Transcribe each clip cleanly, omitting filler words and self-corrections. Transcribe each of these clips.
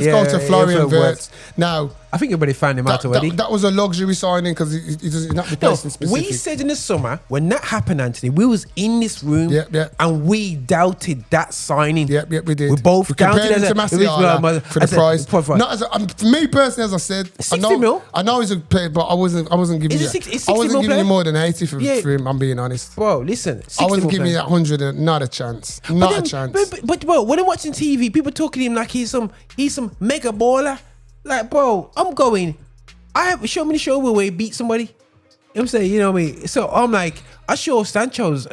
Let's go to Florian Wirtz. Now, I think everybody found him out already. That was a luxury signing because he doesn't not replacing specific. We said in the summer when that happened, Anthony, we was in this room and we doubted that signing. Yep, we did. We both compared him doubted to Masiala for the price. Not as for me personally, as I said, 60 mil. I know he's a player, but I wasn't giving you more than 80 for him. I'm being honest. Bro, listen, I wasn't giving you that 100. Not a chance. Not a chance. But bro, when I'm watching TV, people talking to him like he's some mega baller. Like, bro, I'm going. Show me the show where he beat somebody. You know what I'm saying? You know what I mean? So I'm like, I sure Sancho's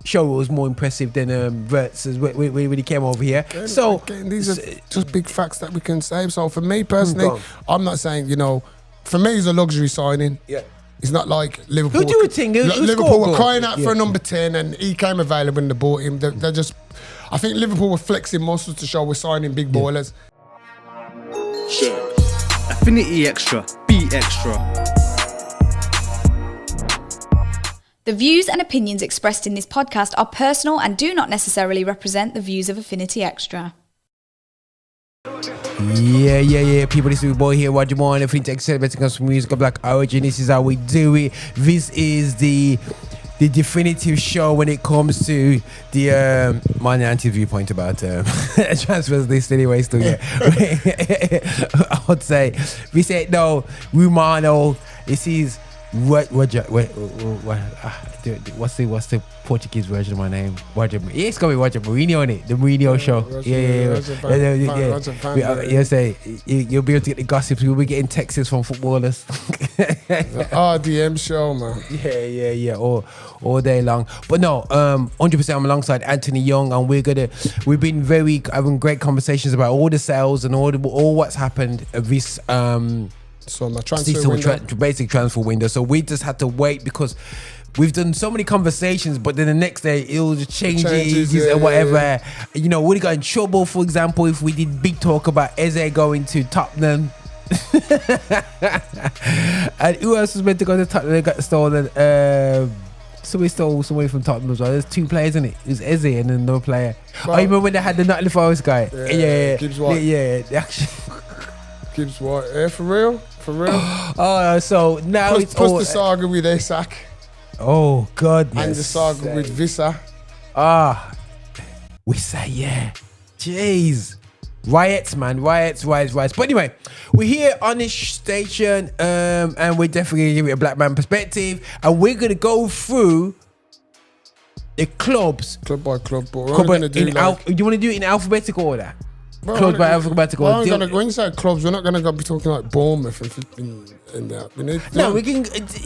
show was more impressive than Wirtz's when he came over here. Again, these are just big facts that we can say. So for me personally, I'm not saying, for me, he's a luxury signing. Yeah. It's not like Liverpool. Who do you think? Liverpool were crying out for a number 10 and he came available when they bought him. They're just, I think Liverpool were flexing muscles to show we're signing big ballers. Affinity Xtra. Be Xtra. The views and opinions expressed in this podcast are personal and do not necessarily represent the views of Affinity Xtra. Yeah. People, this is your boy here, Roger Van Moorinho Show, celebrating us from music of Black origin. This is how we do it. This is the definitive show when it comes to the my anti-viewpoint about transfers list anyway. Still, yeah. I would say we said no, Romano. This is Roger. What's the Portuguese version of my name? Roger. It's gonna be Roger Mourinho on it. The Mourinho Show. You say you'll be able to get the gossips. We'll be getting texts from footballers. The RDM show, man. Yeah. All day long. But no, 100%. I'm alongside Anthony Young, and we've been having great conversations about all the sales and all what's happened this So my basic transfer window. So we just had to wait because we've done so many conversations, but then the next day it'll just changes and whatever. Yeah. We got in trouble, for example, if we did big talk about Eze going to Tottenham. And who else was meant to go to Tottenham? They got stolen. Somebody stole somebody from Tottenham as well. There's two players in it. It was Eze and then another player. Well, you remember when they had the Nottingham Forest guy? Yeah. Gibbs White. Yeah. Actually. Gibbs White. Yeah, for real. So now plus the saga with Isak. Oh God! And the saga with Visa. Wissa, yeah. Jeez. Riots, man. Riots. But anyway, we're here on this station, and we're definitely gonna give it a black man perspective, and we're gonna go through the clubs, club by club. But we're gonna do you want to do it in alphabetic order? Bro, clubs by alphabetical. When you say clubs, we're not going to be talking like Bournemouth and that.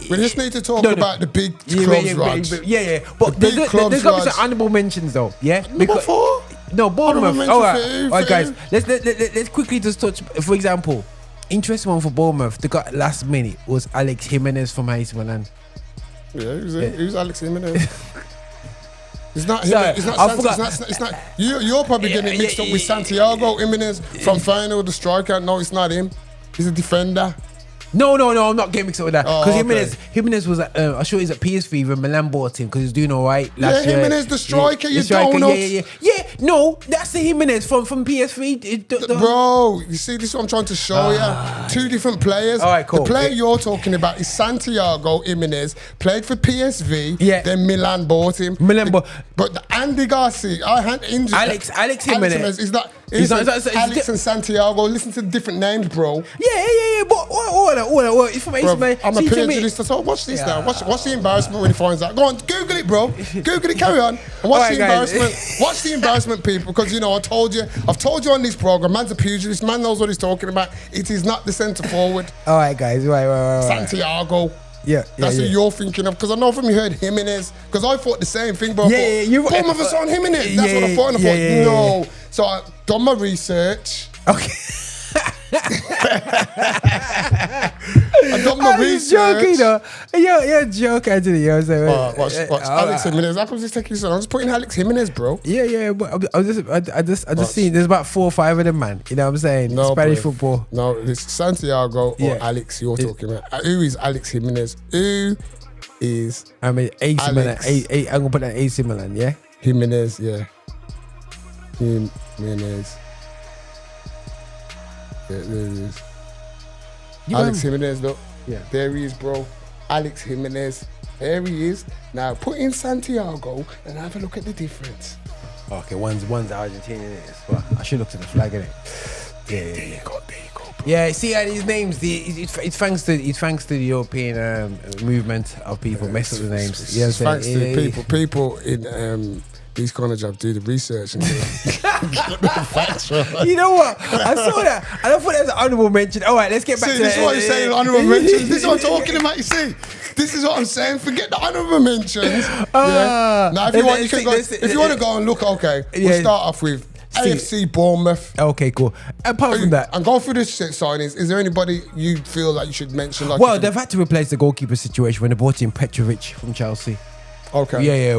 We just need to talk about the big clubs, Raj. Yeah. But there's got to be some honourable mentions though. Yeah. Number 4. No, Bournemouth. All right, guys. Let's quickly just touch. For example, interesting one for Bournemouth. They got last minute was Alex Jimenez from AC Milan. Yeah, who's Alex Jimenez? It's not. You're probably getting it mixed up with Santiago Jimenez from Feyenoord, the striker. No, it's not him. He's a defender. No, I'm not getting mixed up with that. Because Jimenez was at, I'm sure he's at PSV when Milan bought him because he was doing all right last year. Jimenez, the striker, you don't know. Yeah, no, that's the Jimenez from PSV. Bro, you see, this is what I'm trying to show you. Two different players. All right, cool. The player you're talking about is Santiago Jimenez, played for PSV, then Milan bought him. But the Andy Garcia, injured. Alex Jimenez. Is that... Alex and Santiago, listen to the different names, bro. Yeah. But all information, man. I'm a pugilist. So watch this now. Watch the embarrassment when he finds out. Go on, Google it, bro. Google it. Carry on. And watch the embarrassment. Watch the embarrassment, people. Because I've told you on this program. Man's a pugilist. Man knows what he's talking about. It is not the centre forward. All right, guys. Right. Santiago. Yeah, that's who you're thinking of. Because I know from you heard Jimenez. Because I thought the same thing, but Bournemouth was on Jimenez. That's what I thought. And I thought, no. So I done my research. Okay. I done my research. Joking, though. You're joking, Anthony. You know what I'm saying? Watch Alex Jimenez. How come this taking so long? I'm just putting Alex Jimenez, bro. Yeah. But I just seen there's about 4 or 5 of them, man. You know what I'm saying? No, Spanish football. No, it's Santiago or Alex you're talking about. Who is Alex Jimenez? Who is AC Milan. I'm gonna put that AC Milan, yeah? Jimenez, yeah. Jimenez. There he is. You Alex know- Jimenez, look. Yeah. There he is, bro. Alex Jimenez. There he is. Now put in Santiago and have a look at the difference. Okay, one's Argentinian. Well, I should look to the flag, innit? Yeah. There you go, bro. Yeah, see how these names. It's thanks to the European movement of people mess up the names. Yeah, Thanks to people in these kind of jobs do the research and get the facts right. You know what? I saw that. I don't thought that was an honourable mention. All right, let's get back See, to this that. is what you're saying, honourable mentions. This is what I'm talking about, you see. This is what I'm saying. Forget the honourable mentions. Yeah. Now, if you want, if you want to go and look, okay, we'll start off with AFC Bournemouth. Okay, cool. Apart from that, And go through this signings. Is there anybody you feel like you should mention? Like, well, they've had to replace the goalkeeper situation when they brought in Petrovic from Chelsea. okay, Yeah,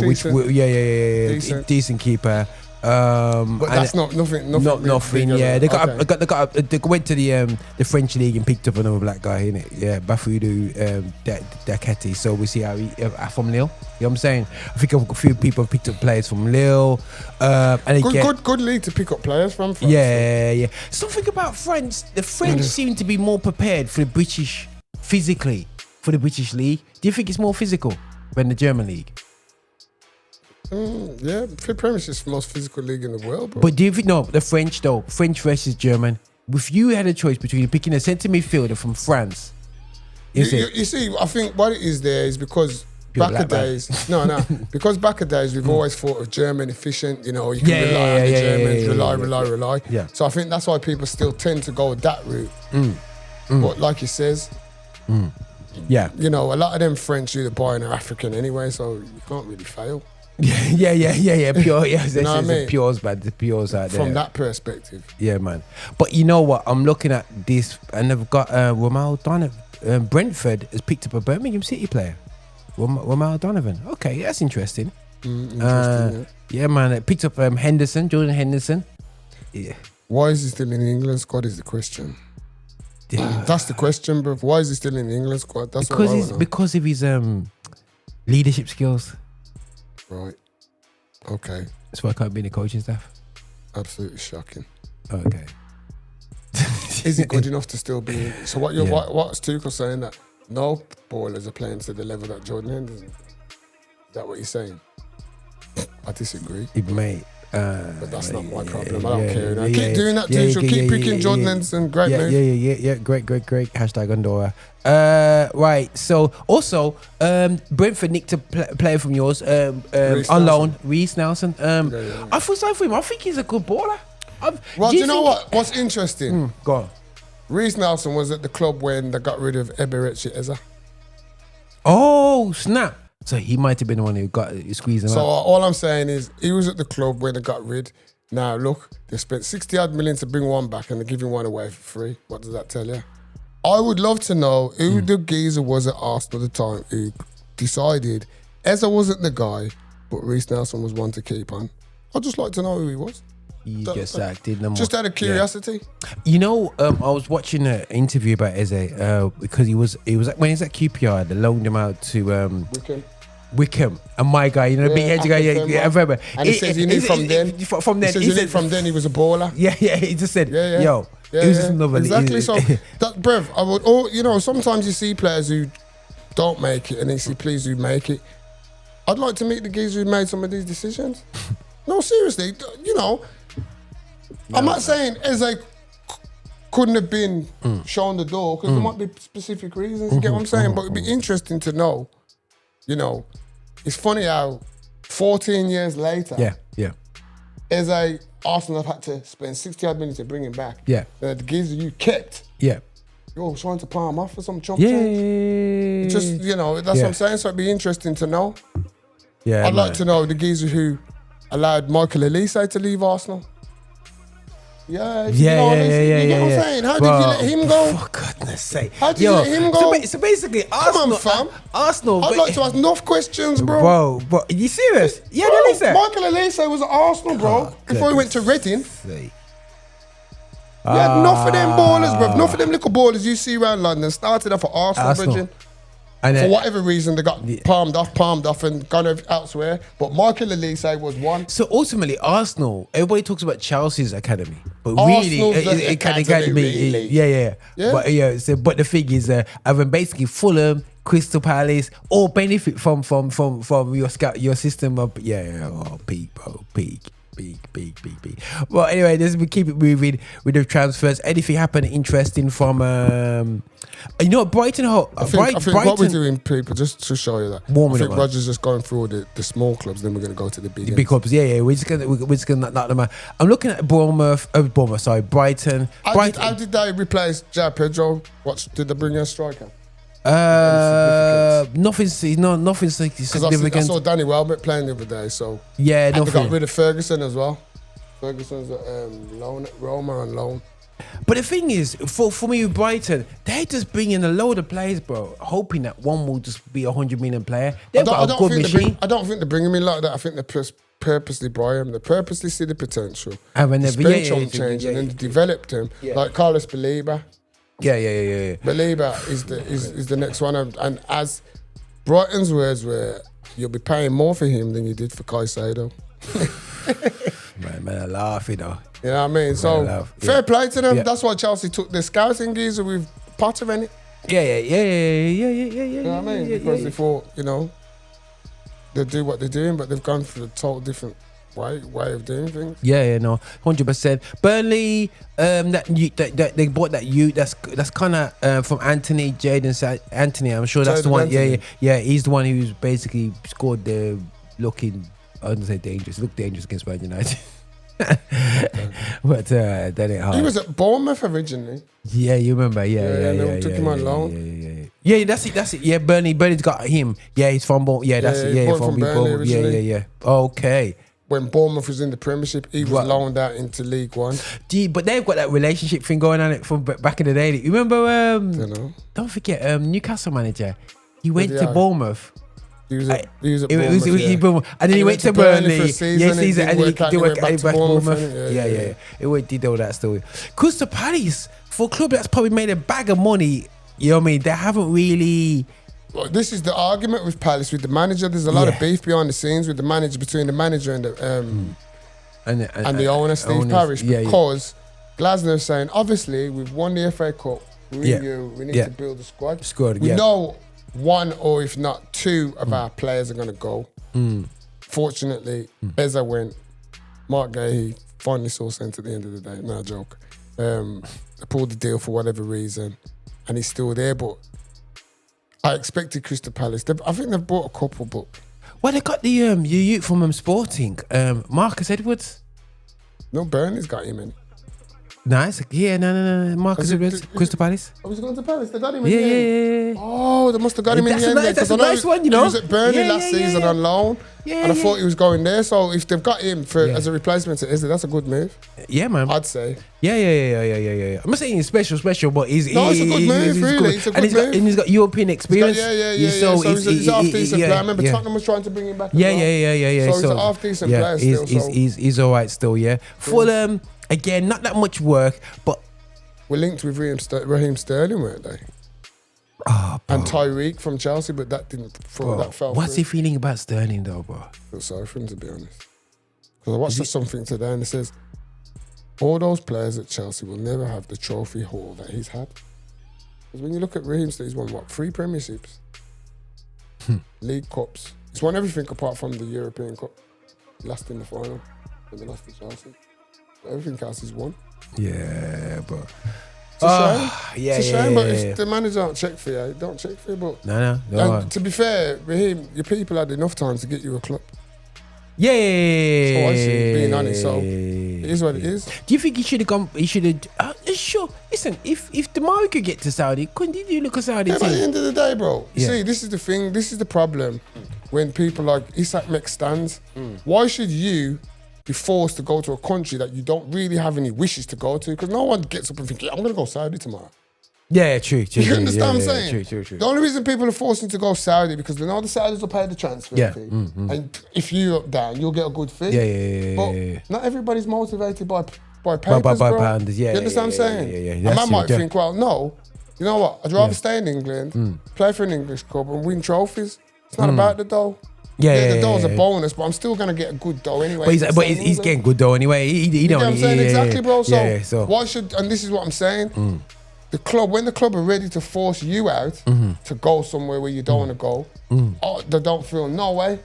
Decent. decent keeper. But that's not nothing. Nothing. bigger Yeah, than- they went to the French league and picked up another black guy in it. Yeah, Bafoudu Daketi. So we see how he from Lille. You know what I'm saying? I think a few people have picked up players from Lille. And again, good league to pick up players from. France. yeah. Something about France. The French seem to be more prepared for the British physically for the British league. Do you think it's more physical than the German league? Yeah, Premier is the most physical league in the world, bro. But do you think the French though? French versus German. If you had a choice between picking a centre midfielder from France, you see, I think what it is there is because Pure back of black man. days, because back of days we've always thought of German efficient. You know, you can rely on the Germans, rely. Yeah. So I think that's why people still tend to go that route. But like he says, yeah. you know, a lot of them French you're buying are African anyway, so you can't really fail Yeah. Pure, yeah. There's know what I mean? the pures, man. The pures out there. from that perspective. Yeah, man. But you know what? I'm looking at this, and they've got Ramal Donovan. Brentford has picked up a Birmingham City player. Ramal Donovan. Okay, that's interesting. Interesting. Yeah, man. It picked up Jordan Henderson. Yeah. Why is he still in the England squad? Is the question. That's the question, bro. Why is he still in the England squad? That's what I wanna know. Because of his leadership skills. Right. Okay. That's why I can't be in the coaching staff. Absolutely shocking. Okay. Is he good enough to still be in? So what's Tuchel saying that no ballers are playing to the level that Jordan Henderson? Is that what you're saying? I disagree. It may. But that's not my problem. I don't care. Keep doing that, Tuchel. Keep picking Jordan Henderson. Great move. Yeah. Great. Hashtag Andorra. Right. So also, Brentford nicked a player from yours on loan, Reece Nelson. I feel sorry for him. I think he's a good baller. Well, do you know what's interesting? Go on. Reece Nelson was at the club when they got rid of Eberechi Eza. Oh snap! So he might have been the one who got squeezed him So out. all I'm saying is he was at the club when they got rid. Now look, they spent 60 odd million to bring one back and they're giving one away for free. What does that tell you? I would love to know who the geezer was at Arsenal at the time who decided Eza wasn't the guy, but Reece Nelson was one to keep on. I'd just like to know who he was. He gets sacked. Did no more. Just out of curiosity. You know, I was watching an interview about Eze because he was when he's at QPR, they loaned him out to Wickham, and my guy, you know, the big head guy, I remember. And he says he knew from then. He said from then he was a baller. Yeah, he just said, yo, it was just another. Exactly. So, bruv, I would, sometimes you see players who don't make it, and then you see players who make it. I'd like to meet the geezer who made some of these decisions. No, seriously, I'm not saying Eze couldn't have been shown the door because there might be specific reasons. You get what I'm saying? But it'd be interesting to know. It's funny how 14 years later, Eze, Arsenal have had to spend 60 odd million to bring him back. Yeah. The geezer you kept. Yeah. You're trying to palm off for some chump Yeah. change. Just, that's what I'm saying. So it'd be interesting to know. Yeah. I'd like to know the geezer who allowed Michael Elise to leave Arsenal. Yeah. You get what I'm saying? How did you let him go? For goodness sake. How did you let him go? So basically, Come on, fam. Arsenal. I'd like to ask enough questions, bro. Bro, you serious? Yeah, Bro, listen. Michael Elise was at Arsenal, bro, before he went to Reading. Sake. He had enough of them ballers, bro. Enough of them little ballers you see around London started off at Arsenal. Bridging. And for whatever reason, they got palmed off and gone elsewhere. But Michael Elise was one. So ultimately, Arsenal, everybody talks about Chelsea's academy, but Arsenal's really, the it kind of academy, me. really. Yeah. But the thing is, having basically Fulham, Crystal Palace, all benefit from your system of peak, bro, peak. Well, anyway, let's keep it moving with the transfers. Anything happen interesting from you know, Brighton? I think what we're doing, people, just to show you that. I think Roger's just going through all the small clubs, then we're going to go to the big clubs. Yeah. We're just gonna knock them out. I'm looking at Brighton. How did they replace João Pedro? Did they bring in a striker? Nothing significant. I saw Danny Welbeck playing the other day, so yeah, and they got rid of Ferguson as well. Ferguson's Roma on loan. But the thing is, for me with Brighton, they just bring in a load of players, bro, hoping that one will just be a 100 million player. They've got a good machine. I don't think they're bringing me like that. I think they purposely buy him. They purposely see the potential. And when they change and then they developed him, like Carlos Baleba. Yeah. Baleba is the next one, and as Brighton's words were, you'll be paying more for him than you did for Caicedo. man, I laugh, you know. You know what I mean? So fair play to them. Yeah. That's why Chelsea took their scouting geezer with Potter in it. Yeah. You know what I mean? Because they thought, you know, they do what they're doing, but they've gone for a total different way of doing things. Yeah, no, 100%. Burnley, that they bought that that's kind of from Anthony. I'm sure that's the one. Anthony. Yeah. He's the one who's basically scored the looking. I wouldn't say dangerous. Looked dangerous against Man United. But that ain't hard. He was at Bournemouth originally. Yeah, you remember? Yeah. They took him on loan. Yeah, that's it. Yeah, Burnley's got him. Yeah, he's from Bournemouth. Yeah, that's it. Yeah, from Burnley originally. Yeah. Okay. When Bournemouth was in the Premiership, he was loaned out into League One. But they've got that relationship thing going on it from back in the day. You remember? Don't forget, Newcastle manager. He went to Bournemouth. He was at Bournemouth, and then he went to Burnley for a season, and then he went back to Bournemouth. Yeah. He did all that story. Crystal Palace, for a club that's probably made a bag of money, you know what I mean? They haven't really. Well, this is the argument with Palace, with the manager. There's a lot of beef behind the scenes with the manager, between the manager and the owner, Steve Parish, because Glasner is saying, obviously, we've won the FA Cup. We need to build a squad. We know one or if not two of our players are going to go. Fortunately, Eza went. Mark Gahey finally saw sense at the end of the day. No joke. They pulled the deal for whatever reason, and he's still there. But I expected Crystal Palace. I think they've bought a couple, but they got the youth from Sporting, Marcus Edwards. No, Burnley's got him in. Nice. Yeah, no. Marcus Edwards, Crystal Palace. Oh, he's going to Palace. They got him in the end. Oh, they must have got him in the end. That's a nice one, you know. He was at Burnley last season on loan. And I thought he was going there. So if they've got him as a replacement to Izzy, that's a good move. Yeah, man. I'd say. Yeah. I'm not saying he's special, but it's a good move, really. It's a good move. And he's got European experience. Yeah. So he's a half-decent player. I remember Tottenham was trying to bring him back. Yeah. So he's a half-decent player still. He's all right still, yeah. Fulham, again, not that much work, but we're linked with Raheem Sterling, weren't they? And Tyreek from Chelsea, but that didn't. That fell. What's he feeling about Sterling, though, bro? I feel sorry for him, to be honest. Because I watched something today, and it says all those players at Chelsea will never have the trophy haul that he's had. Because when you look at Raheem Sterling, he's won 3 Premierships, League Cups. He's won everything apart from the European Cup. Lost in the final when they lost to Chelsea. Everything else he's won. Yeah, but it's a shame. It's a shame, but if the manager don't check for you, don't check for you. But no. And to be fair, Raheem, your people had enough time to get you a club. Yeah. So I see, being honest, so it is what it is. Do you think he should have gone? He should have. Sure. Listen, if Demarai could get to Saudi, couldn't he do look at Saudi? Yeah, but at the end of the day, bro. See, this is the thing. This is the problem when people like Isak Mek stands. Why should you be forced to go to a country that you don't really have any wishes to go to? Because no one gets up and thinks, I'm going to go Saudi tomorrow. Yeah, true. You understand what I'm saying? True. The only reason people are forcing to go Saudi because they know the Saudis will pay the transfer fee. And if you're up down, you'll get a good fee. Yeah. But not everybody's motivated by papers, bro. Pounds, you understand what I'm saying? Yeah. A man might think, well, no, You know what? I'd rather stay in England, play for an English club and win trophies. It's not about the dough. The dough's a bonus, but I'm still going to get a good dough anyway. But he's getting good dough anyway. He you know what I'm saying? Exactly, bro. So why should, and this is what I'm saying, when the club are ready to force you out to go somewhere where you don't want to go, they don't feel no way.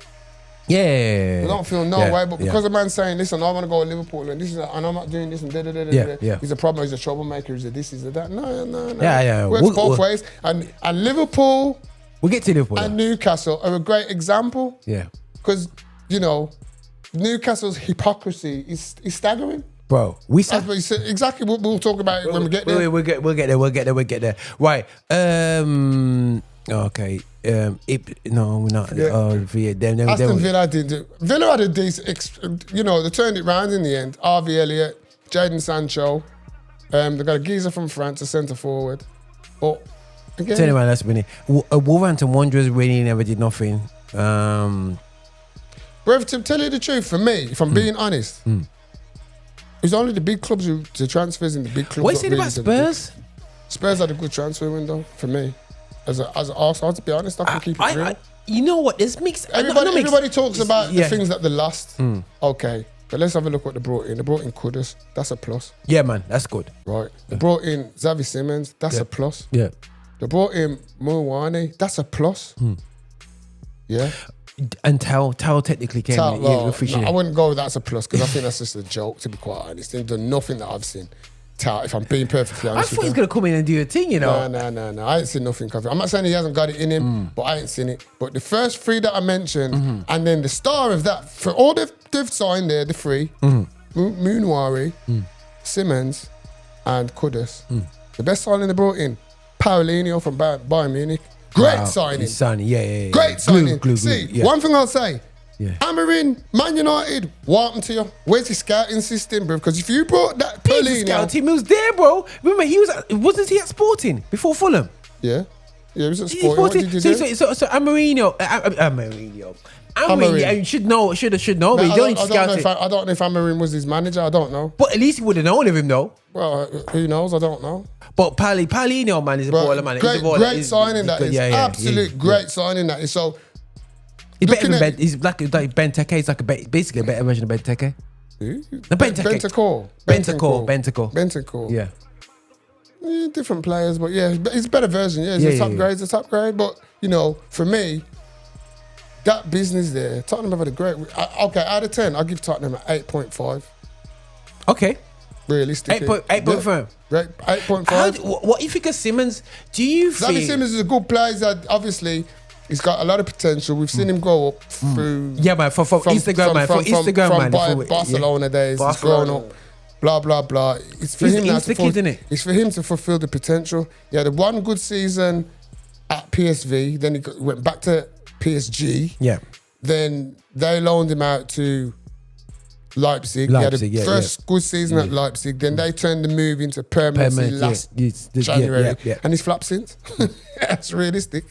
They don't feel no way, but because a man's saying, listen, I want to go to Liverpool and this is, and I'm not doing this and he's a problem, he's a troublemaker, he's a this, he's a that. No. Works both ways. And Liverpool, we'll get to Liverpool and Newcastle are a great example. Yeah. Because, Newcastle's hypocrisy is staggering. Bro, exactly what we'll talk about when we get there. We'll get there. Right. Okay. No, we're not. Yeah. Aston Villa did. Villa had a decent. They turned it round in the end. Harvey Elliott, Jadon Sancho. They got a geezer from France, a centre forward. But again, tell you, man, that's been it. Wolverhampton Wanderers really never did nothing. Bro, to tell you the truth, for me, if I'm being honest, it's only the big clubs the transfers in the big clubs. What are you saying about Spurs? Spurs had a good transfer window for me. As an Arsenal, to be honest, I can keep it real. You know what? There's mixed. Everybody talks about the things that they lost. Okay, but let's have a look what they brought in. They brought in Kudus. That's a plus. Yeah, man, that's good. Right. They brought in Xavi Simons. That's a plus. Yeah. They brought in Mouane. That's a plus. Yeah. And Tao technically came in. No, I wouldn't go with that's a plus because I think that's just a joke, to be quite honest. They've done nothing that I've seen. If I'm being perfectly honest. I thought he was going to come in and do a thing, No. I ain't seen nothing. I'm not saying he hasn't got it in him, but I ain't seen it. But the first three that I mentioned, and then the star of that, for all they've signed there, the three, Mouane, Simmons, and Kudus. The best signing they brought in, Paulinho from Bayern Munich. Great signing. Yeah. Great signing. Glue, one thing I'll say, Yeah. Amarin, Man United, welcome to you. Where's his scouting system, bro? Because if you brought that Paulinho... Scout team, he was there, bro. Remember, wasn't he at Sporting before Fulham? Yeah, he was at Sporting. What did you do? So Amarinho, Amarin, should know, but you don't need to scout it. I don't know if Amarin was his manager, I don't know. But at least he would have known of him, though. Well, who knows, I don't know. But Paulinho, man, is a baller, man. Great signing that is. Absolute great signing that is. So... He's better than Ben. He's like Benteke. He's like basically a better version of Benteke. Bentancur. Yeah, different players, but yeah, he's a better version. Yeah, he's a top grade. But for me, that business there, Tottenham have had a great. Okay, out of 10, I'll give Tottenham an 8.5. Okay. Realistically, 8.5. Right, 8.5. What you think of Simmons? Do you think Xavi Simons is a good player? Obviously. He's got a lot of potential. We've seen him grow up through... Yeah, man, from Instagram, man. From Barcelona days, he's grown up, blah, blah, blah. It's for him It's for him to fulfill the potential. He had one good season at PSV, then he went back to PSG. Yeah. Then they loaned him out to Leipzig. He had a first good season at Leipzig. Then they turned the move into permanency last January. And he's flopped since. That's realistic.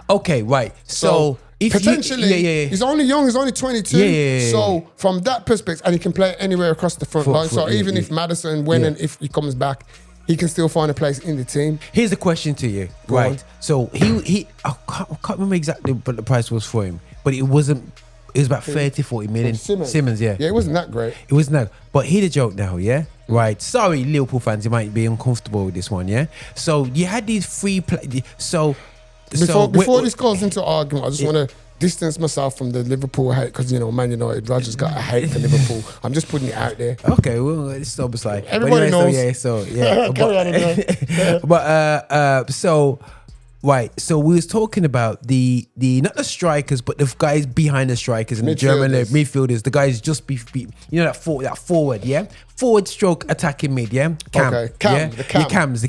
Okay, right. So if potentially, he's only young. He's only 22. So from that perspective, and he can play anywhere across the front line. So even if Maddison and if he comes back, he can still find a place in the team. Here's a question to you, right? So he I can't remember exactly what the price was for him, but it wasn't. It was about 30-40 million. Simmons, yeah. Yeah, it wasn't that great. It wasn't that. But hear the joke now, yeah? Right. Sorry, Liverpool fans, you might be uncomfortable with this one, yeah? So you had these free play. Before this goes into argument, I just want to distance myself from the Liverpool hate because, Man United, Roger's got a hate for Liverpool. I'm just putting it out there. Okay, well, it's almost like... Everybody knows. Right, so we was talking about the not the strikers, but the guys behind the strikers in the German league, midfielders, the guys just that forward, yeah? Forward stroke attacking mid, yeah? The cams.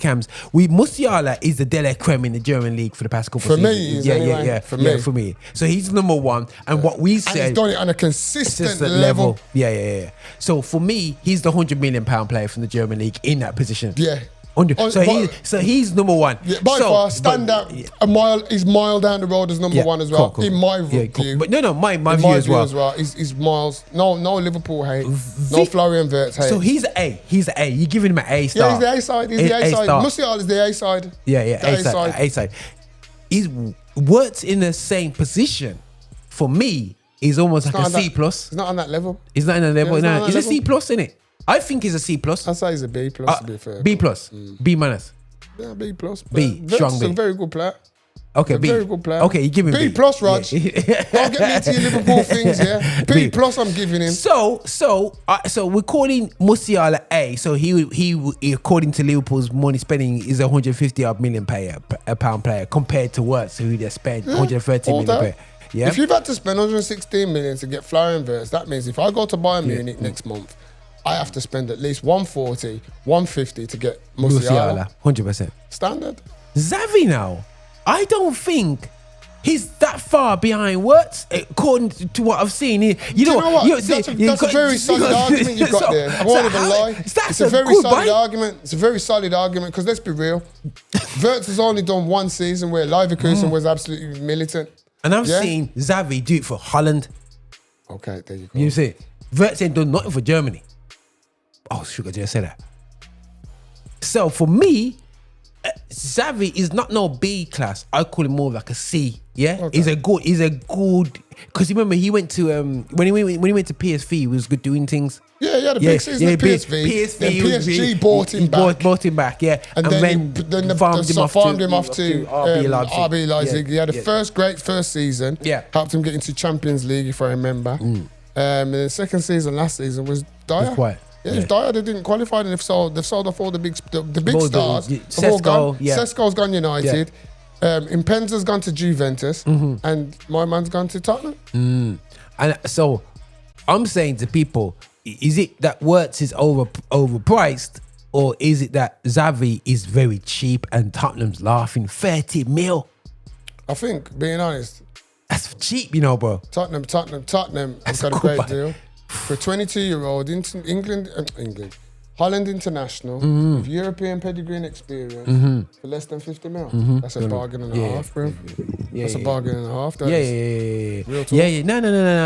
Musiala is the Dele Creme in the German league for the past couple of seasons. For me. So he's number one, and what we said... And he's done it on a consistent level. Yeah. So for me, he's the £100 million player from the German league in that position. Yeah. So he's number one. Yeah, by far, he's mile down the road as number one as well. Cool. In my view. But my view as well. He's miles. No Liverpool hate. No Florian Wirtz hate. So he's an A. You're giving him an A star. Yeah, he's the A side. He's the A side. Musiala is the A side. Yeah, A side. He's Wirtz in the same position. For me, he's almost like a C plus. He's not on that level. He's not on that level. No, he's a C plus, isn't it? I think he's a C plus. I'd say he's a B plus to be fair. B plus. B minus. Yeah, B plus. B. Strong B. A very good player. Okay, B. Very good player. Okay, you give him B plus, Rog. Don't get me into your Liverpool things, yeah. B plus, I'm giving him. So we're calling Musiala A. So he according to Liverpool's money spending is 150 odd million pound player compared to Wirtz, who they spent 130 million player. Yeah. If you've had to spend 116 million to get Florian Wirtz, that means if I go to Bayern Munich next month, I have to spend at least 140, 150 to get Musiala. 100%. Standard. Xavi now, I don't think he's that far behind Wirtz, according to what I've seen. You know what? That's a very solid argument you've got there. I won't even lie. It's a very solid argument. It's a very solid argument because let's be real. Wirtz has only done one season where Leverkusen was absolutely militant. And I've seen Xavi do it for Holland. Okay, there you go. You see, Wirtz ain't done nothing for Germany. Oh, sugar, did I say that? So for me, Xavi is not no B class. I call him more like a C. Yeah, okay. He's a good. Because remember he went to when he went to PSV, he was good doing things. Yeah, he had a big season at PSV. Then PSG bought him back. Bought him back, yeah. And then they farmed him off to RB Leipzig. He had a great first season. Yeah, helped him get into Champions League, if I remember. And the second season, last season, was dire. Was quiet. Yeah, if Dyer didn't qualify, then they've sold off all the big stars. Sesko's gone United. Impenza's gone to Juventus, and my man's gone to Tottenham. And so, I'm saying to people, is it that Wirtz is overpriced, or is it that Xavi is very cheap and Tottenham's laughing 30 mil? I think, being honest, that's cheap, you know, bro. Tottenham has got a great deal. For a 22-year-old, England, Holland international, with European pedigree and experience, for less than 50 mil. That's a bargain and a half, bro. That's a bargain and a half. Yeah. Real talk. Yeah. No.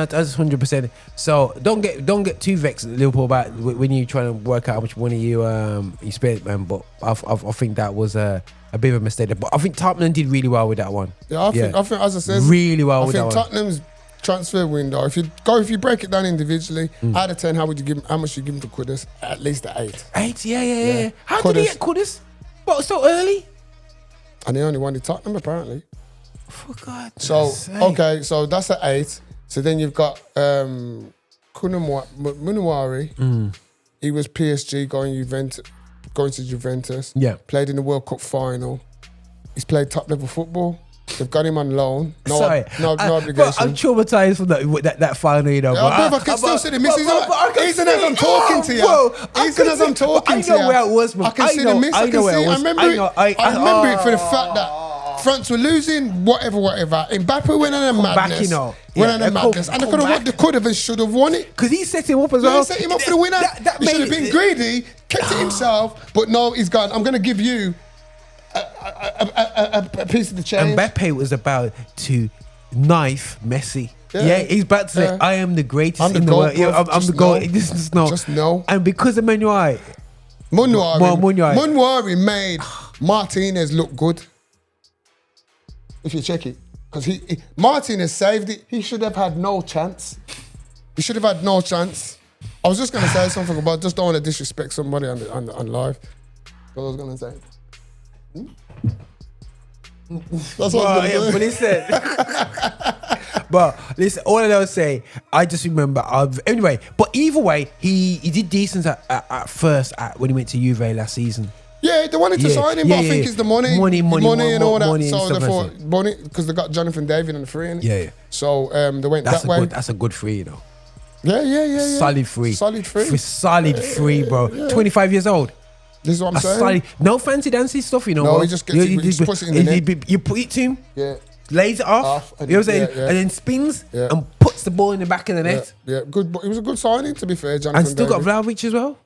That's 100%. So don't get too vexed at Liverpool about when you trying to work out how much money you spent, man. But I think that was a bit of a mistake. But I think Tottenham did really well with that one. I think, as I said, really well with that one. I think Tottenham's transfer window. If you break it down individually, out of 10, how much you give him for Kudus? At least an 8. 8, yeah. How did he get Kudus? What, so early? And he only wanted Tottenham apparently. For God's sake. Okay, so that's an 8. So then you've got Munawari. He was PSG going to Juventus. Yeah. Played in the World Cup final. He's played top level football. They've got him on loan. No obligation. Bro, I'm traumatized from that final, you know. I can still see the miss. Even as I'm talking to you. Even as I'm talking to you. I know where it was, man. I can see the miss. I remember it for the fact that France were losing, whatever. Mbappe went on a madness. And they could have and should have won it. Because he set him up as well. He set him up for the winner. He should have been greedy, kept it himself, but no, he's gone. I'm going to give you a piece of the change. Mbappe was about to knife Messi. Yeah, he's about to say, I am the greatest in the world. I'm the GOAT. Just know. And because of Munawari made Martinez look good. If you check it. Because Martinez saved it. He should have had no chance. I was just going to say something about, just don't want to disrespect somebody on live. What I was going to say. That's what I was going to say. But listen. But listen, all I know say, I just remember. Anyway, but either way, he did decent at first when he went to Juve last season. Yeah, they wanted to sign him, but I think it's the money and all that. So they thought money because they got Jonathan David on the free. Yeah. So they went that way. That's a good free, you know. Yeah. Solid free, bro. Yeah. 25 years old. This is what I'm saying. No fancy dancy stuff, you know. No, he just gets he puts it in the net. You put it to him. Yeah. Lays it off. You know what I'm saying? Yeah. And then spins and puts the ball in the back of the net. Yeah. Good. It was a good signing, to be fair, Jonathan. And still got Vlahovic as well.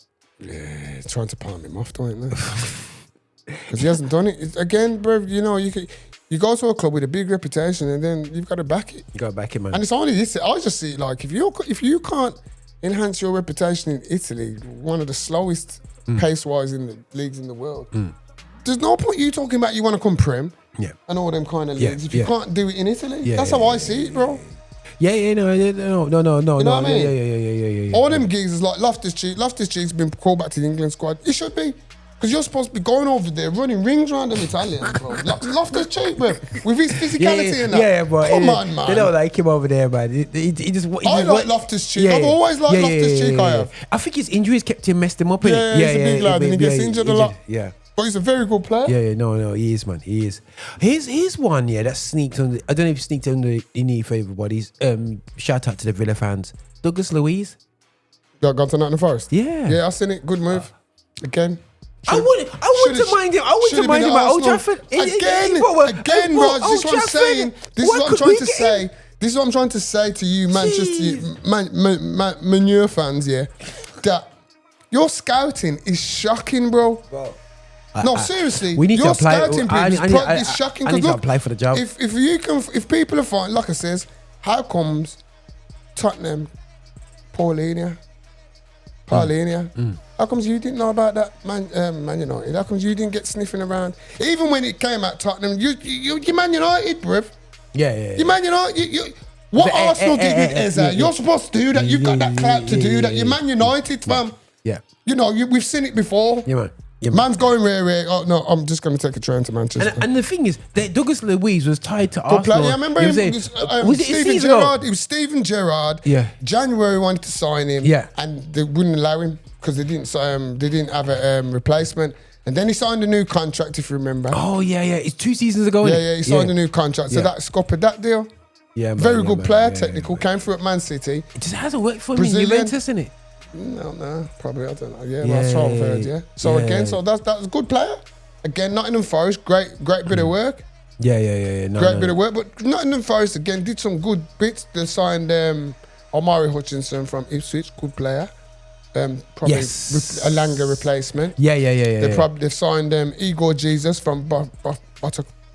Yeah, trying to palm him off, don't they? because he hasn't done it. Again, bro, you know, you go to a club with a big reputation and then you've got to back it. You got to back it, man. And it's only this. I just see it like if you can't enhance your reputation in Italy, one of the slowest pace-wise in the leagues in the world, there's no point you talking about you want to come Prem and all them kind of leagues if you can't do it in Italy. That's how I see it, bro. No. You know what I mean? Yeah. All them gigs is like Loftus-Cheek's been called back to the England squad. It should be. Because you're supposed to be going over there running rings around them Italians, bro. Loftus-Cheek, bro. With his physicality and that. Yeah, bro. Come on, man. They don't like him over there, man. I like Loftus-Cheek. I've always liked Loftus-Cheek, I have. I think his injuries kept him, messed him up. He's a big lad and he gets injured a lot. Yeah. But he's a very good player. No, he is, man. He is. Here's one, that sneaked under. I don't know if it sneaked under the knee for everybody's. Shout out to the Villa fans. Douglas Luiz. Got gone to Nottingham Forest. Yeah, I seen it. Good move. Again. I wouldn't mind him. I wouldn't mind him at Old Trafford. Again, Raj, this is what I'm saying. This is what I'm trying to say. This is what I'm trying to say to you, Manchester Manure fans, that your scouting is shocking, bro. No, seriously. We need to apply. It's shocking. I need to apply for the job. If people are fine, like I says, how comes Tottenham, Paulinho? How comes you didn't know about that, Man United? How comes you didn't get sniffing around? Even when it came out Tottenham, you Man United, bruv. Yeah. You Man United. What Arsenal did with Eze, you're supposed to do that. You've got that clout to do that. You're Man United, fam. Yeah. You know, we've seen it before. Yeah, man. Man's going rare. Oh no, I'm just going to take a train to Manchester. And the thing is, that Douglas Luiz was tied to Arsenal. Player. I remember him. Was it Steven Gerrard? It was Steven Gerrard. Yeah. January wanted to sign him. Yeah. And they wouldn't allow him because they didn't have a replacement. And then he signed a new contract, if you remember. Oh yeah. It's 2 seasons ago. Yeah. He signed a new contract, so that scuppered that deal. Yeah, man, very good player, technical. Came through at Man City. It just hasn't worked for him in Juventus, isn't it? No, probably, I don't know. That's what I've heard, So again, that's a good player. Again, Nottingham Forest, great bit of work. Yeah. Great bit of work. But Nottingham Forest, again, did some good bits. They signed Omari Hutchinson from Ipswich, good player. Probably a Langer replacement. Yeah. They've signed Igor Jesus from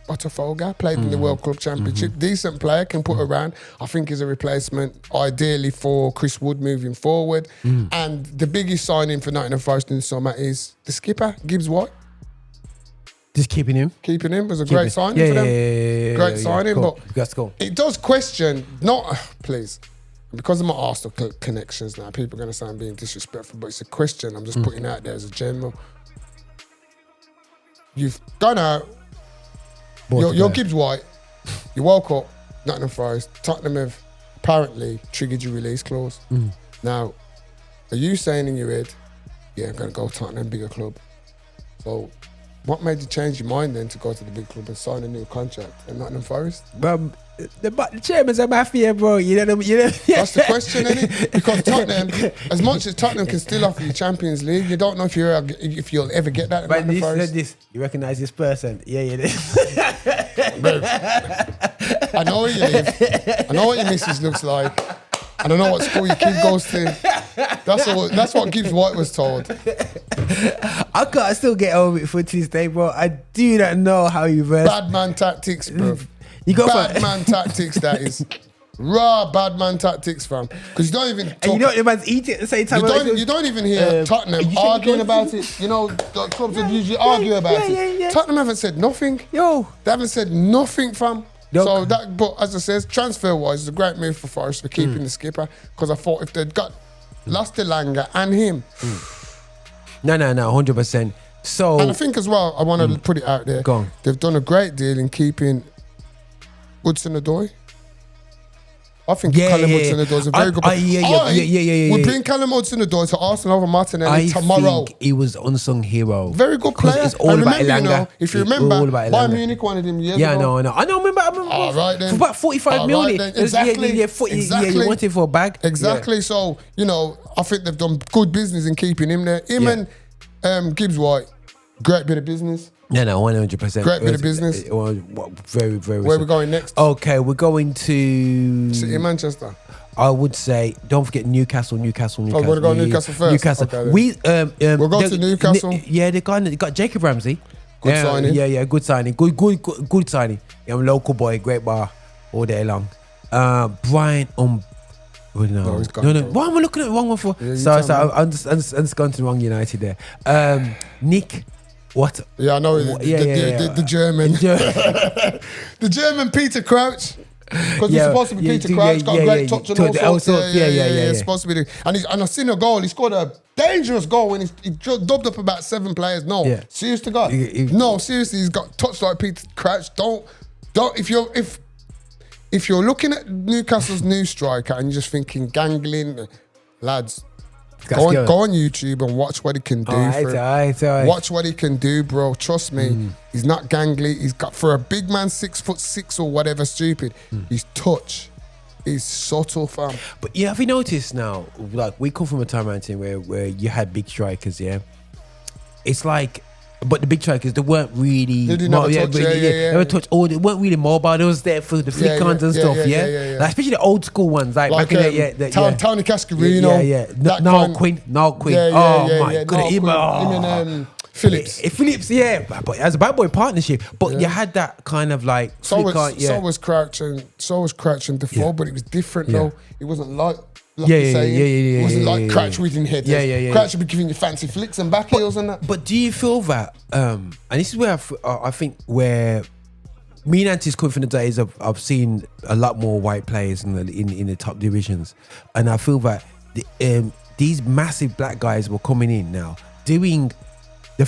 Botafogo, played in the World Club Championship. Decent player, can put around. I think is a replacement, ideally, for Chris Wood moving forward. And the biggest signing for Nottingham Forest in the summer is the skipper, Gibbs White. Just keeping him? Keeping him was a great signing for them. Great signing, cool. but Let's go. It does question, please, because of my Arsenal connections now, people are going to say I'm being disrespectful, but it's a question I'm just putting out there as a general. You've gone out, you're Gibbs White, you woke up, Nottingham Forest, Tottenham have apparently triggered your release clause. Now, are you saying in your head, I'm going to go Tottenham, bigger club? So, what made you change your mind then to go to the big club and sign a new contract at Nottingham Forest? The chairman's a mafia, bro. You know. That's the question, isn't it? Because Tottenham, as much as Tottenham can still offer you Champions League, you don't know if you'll ever get that at Nottingham Forest. You recognise this person? Yeah. I know where you live. I know what your missus looks like. And I know what school your kid goes to. That's what Gibbs White was told. I can't still get over it for this day, bro. I do not know how you verse. Bad man tactics, bro. You got bad man tactics, that is. Raw bad man tactics, fam. Because you don't even talk. And you know what the man's eating at the same time. You don't even hear Tottenham arguing about it. You know, the clubs would usually argue about it. Yeah. Tottenham haven't said nothing. They haven't said nothing, fam. So but as I says, transfer-wise, it's a great move for Forest for keeping the skipper. Because I thought if they'd got lost Elanga and him. No, 100%. So, and I think as well, I want to put it out there. Go on. They've done a great deal in keeping Hudson-Odoi. I think Callum Hudson-Odoi is a very good player. We bring Callum Hudson-Odoi to Arsenal over Martinelli tomorrow. I think he was unsung hero. Very good player. It's all about Elanga. If you remember, Bayern Munich wanted him years ago. I remember. Right then. For about 45 million. Exactly. You wanted for a bag. Exactly. So, I think they've done good business in keeping him there. Him and Gibbs White, great bit of business. No, 100%. Great bit of business. Very, very. Where are we going next? Okay, we're going to City, Manchester. I would say, don't forget Newcastle. Oh, we're going to go Newcastle first. Newcastle. Okay, we'll go to Newcastle. They got Jacob Ramsey. Good signing. Yeah, good signing. Good signing. Yeah, I'm a local boy, great bar all day long. Brian no. He's gone, No. bro. Why am I looking at the wrong one for? Yeah, So I'm just going to the wrong United there. Nick, what? Yeah, I know. The German. The German Peter Crouch. Because he's supposed to be Peter Crouch, got a great touch and all sorts. Yeah. Supposed to be. And I've seen a goal. He scored a dangerous goal when he dubbed up about 7 players. No, serious to God. No, seriously, he's got touch like Peter Crouch. Don't. If you're looking at Newcastle's new striker and you're just thinking gangling, lads, go on YouTube and watch what he can do. Watch what he can do, bro. Trust me, he's not gangly. He's got, for a big man, 6'6" or whatever stupid, his touch is subtle, fam. But have you noticed now? Like, we come from a time, Anthony, where you had big strikers. Yeah, it's like. But the big strikers, they weren't really. They didn't have a touch. They were touch. Oh, they weren't really mobile. They was there for the flick-ons and stuff. Yeah. Like, especially the old school ones, like back in Tony Cascarino. No Quinn. My god, him Phillips. Phillips, but as a bad boy partnership. But you had that kind of like. So was Crouch and Defoe, but it was different though. It wasn't like. It wasn't like Crouch winning headers. Crouch would be giving you fancy flicks and back heels and that. But do you feel that? And this is where I think where me and Anti's come from the days of I've seen a lot more white players in the top divisions, and I feel that these massive black guys were coming in now doing the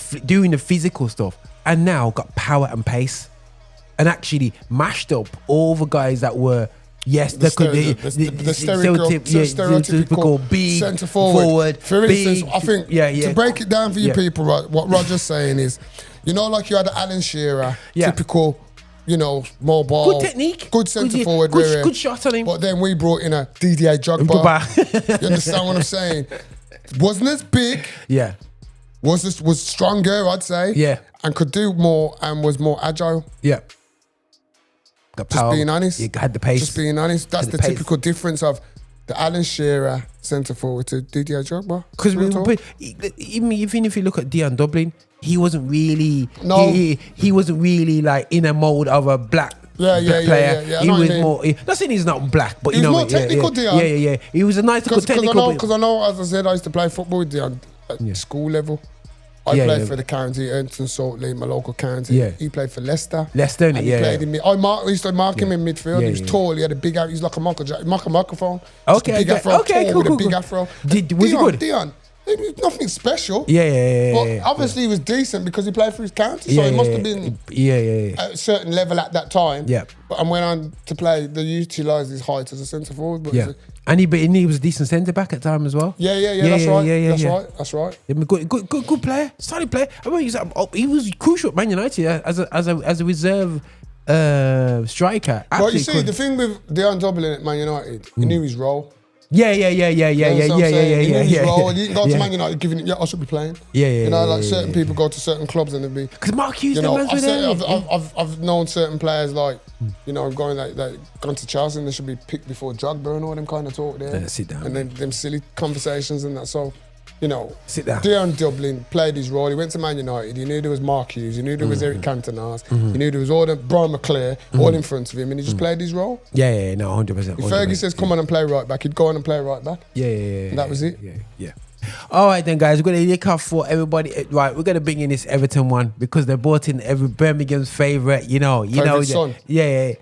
physical stuff, and now got power and pace, and actually mashed up all the guys that were. Yes, the stereotypical big centre forward. For instance, I think to break it down for you people, right? What Roger's saying is, like you had Alan Shearer, typical, mobile, good technique, good centre forward, good shot on him. But then we brought in a Didier Drogba. You understand what I'm saying? Wasn't as big. Yeah. Was stronger, I'd say. Yeah. And could do more and was more agile. Yeah. Just being honest. You had the pace. Just being honest. That's the typical difference of the Alan Shearer centre forward to Didier Drogba. Because even if you look at Dion Dublin, he wasn't really. No. He wasn't really like in a mode of a black. Player. Yeah. He was more. Not saying he's not black, but he was more technical, Dion. Yeah. He was a nice technical. Because I know, as I said, I used to play football with Dion at school level. I played for the county, Ernton Salt Lake, my local county. Yeah. He played for Leicester. Leicester, and he played in mid. I used to mark him in midfield. He was tall. He had a big. He was like a microphone. Okay, big afro. Cool. With a big afro. Was he good? Dion. Nothing special. Yeah. But obviously he was decent because he played for his county. So he must have been at a certain level at that time. Yeah. But and went on to play. They utilised his height as a centre forward. But and he was a decent centre back at the time as well. Yeah. That's right. Good player, solid player. I mean, he was crucial at Man United as a reserve striker. Well, you see, the thing with Dion Dublin at Man United, he knew his role. Yeah. He knew his role. He didn't go to Man United giving it. I should be playing. Certain people go to certain clubs and they'd be. Because Mark Hughes, I've known certain players like, going gone to Chelsea and they should be picked before Drogba and all them kind of talk there. Sit down. And then them silly conversations and that. So, sit down. Dion Dublin played his role. He went to Man United. He knew there was Mark Hughes. He knew there was Eric Cantona. He knew there was all the Brian McClare all in front of him, and he just played his role. Yeah, no, 100%. If Fergie says, "Come on and play right back," he'd go on and play right back. Yeah. And that was it. Yeah. All right then, guys, we're gonna look out for everybody. Right, we're gonna bring in this Everton one because they brought in Birmingham's favourite. Favourite son. Yeah.